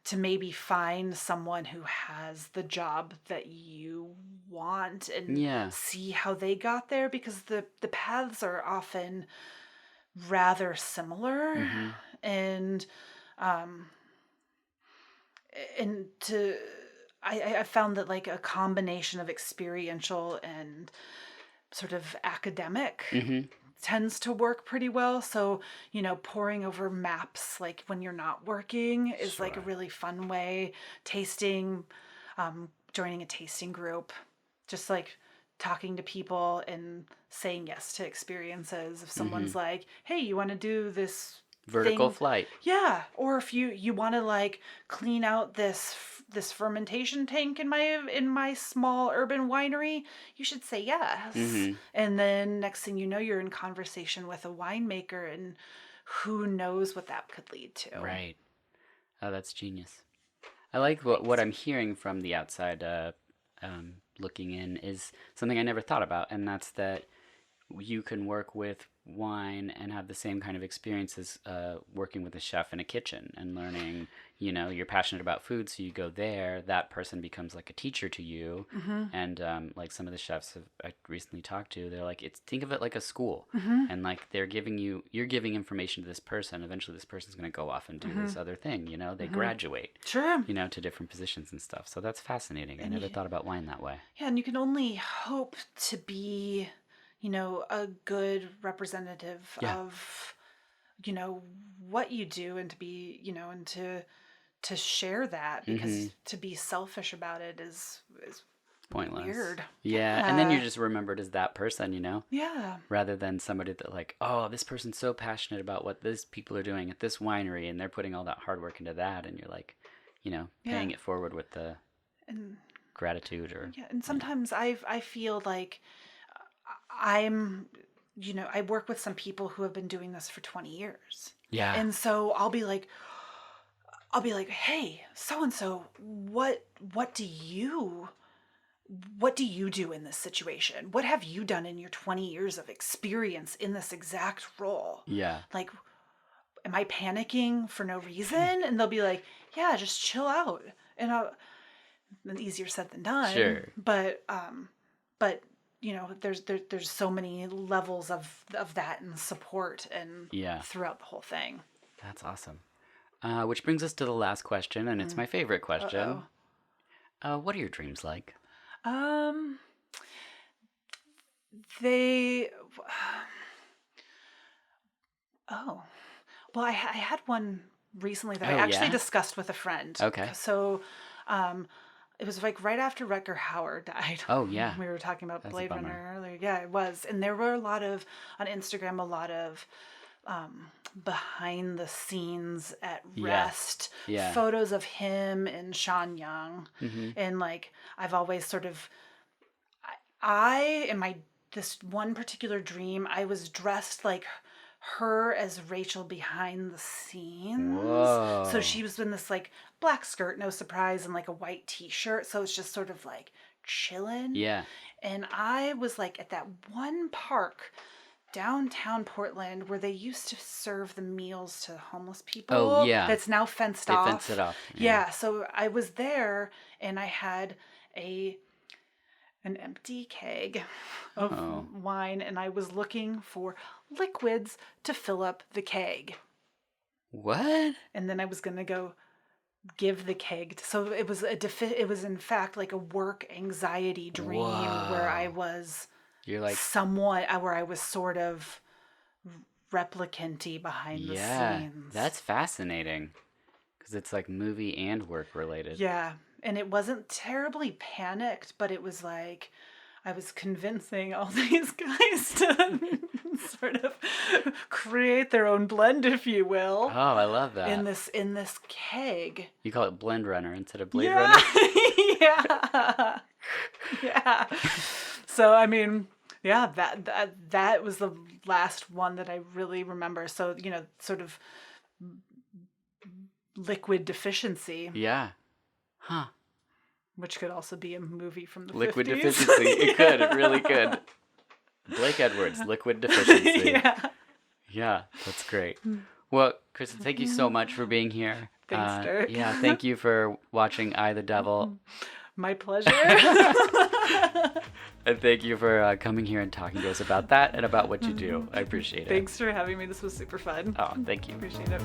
to maybe find someone who has the job that you want and see how they got there, because the paths are often rather similar. And I found that like a combination of experiential and sort of academic tends to work pretty well. So, poring over maps, like when you're not working is like a really fun way. Tasting, joining a tasting group, just like talking to people and saying yes to experiences. If someone's like, hey, you want to do this vertical flight? Yeah. Or if you want to like clean out this fermentation tank in my small urban winery, you should say yes. And then next thing you know, you're in conversation with a winemaker, and who knows what that could lead to. Right. Oh, that's genius. I like what I'm hearing from the outside looking in is something I never thought about, and that's that you can work with wine and have the same kind of experiences working with a chef in a kitchen and learning, you're passionate about food, so you go there, that person becomes like a teacher to you. And like some of the chefs I recently talked to, they're like, think of it like a school. And like you're giving information to this person, eventually this person's going to go off and do this other thing, they graduate, to different positions and stuff. So that's fascinating. I never thought about wine that way. Yeah, and you can only hope to be a good representative what you do, and to be, and to share that, because to be selfish about it is pointless. Weird. Yeah. And then you're just remembered as that person, Yeah. rather than somebody that like, oh, this person's so passionate about what these people are doing at this winery, and they're putting all that hard work into that, and you're like, paying it forward with the gratitude or. Yeah. And sometimes I feel like I'm, I work with some people who have been doing this for 20 years. Yeah. And so I'll be like, hey, so-and-so, what do you do in this situation? What have you done in your 20 years of experience in this exact role? Yeah. Like, am I panicking for no reason? And they'll be like, yeah, just chill out. And easier said than done. Sure. But there's so many levels of that and support and throughout the whole thing. That's awesome. Which brings us to the last question, and it's my favorite question. What are your dreams like? Well, I had one recently that I actually discussed with a friend. Okay. So, it was like right after Rutger Hauer died. Oh, yeah. We were talking about Blade Runner earlier. Yeah, it was. And there were on Instagram, a lot of behind the scenes at rest photos of him and Sean Young. And like, I've always sort of, this one particular dream, I was dressed like her as Rachel behind the scenes. Whoa. So she was in this like black skirt, no surprise, and like a white t-shirt. So it's just sort of like chilling. Yeah. And I was like at that one park downtown Portland where they used to serve the meals to homeless people. Oh, yeah. That's now fenced off. They fenced it off. Yeah. So I was there and I had an empty keg of wine, and I was looking for liquids to fill up the keg. What? And then I was going to go give the keg. So it was it was in fact like a work anxiety dream. Whoa. Where I was where I was sort of replicant-y behind the scenes. That's fascinating. Because it's like movie and work related. Yeah. And it wasn't terribly panicked, but it was like I was convincing all these guys to sort of create their own blend, if you will. Oh, I love that. In this keg. You call it Blend Runner instead of Blade Runner? Yeah. Yeah. So, I mean, yeah, that was the last one that I really remember. So, sort of liquid deficiency. Yeah. Huh. Which could also be a movie from the Liquid 50s. deficiency. It could. It really could. Blake Edwards, liquid deficiency. Yeah, that's great. Well, Kristen, thank you so much for being here. Thanks, Dirk. Yeah, thank you for watching I, the Devil. My pleasure. And thank you for coming here and talking to us about that and about what you do. I appreciate it. Thanks for having me. This was super fun. Oh, thank you. Appreciate it.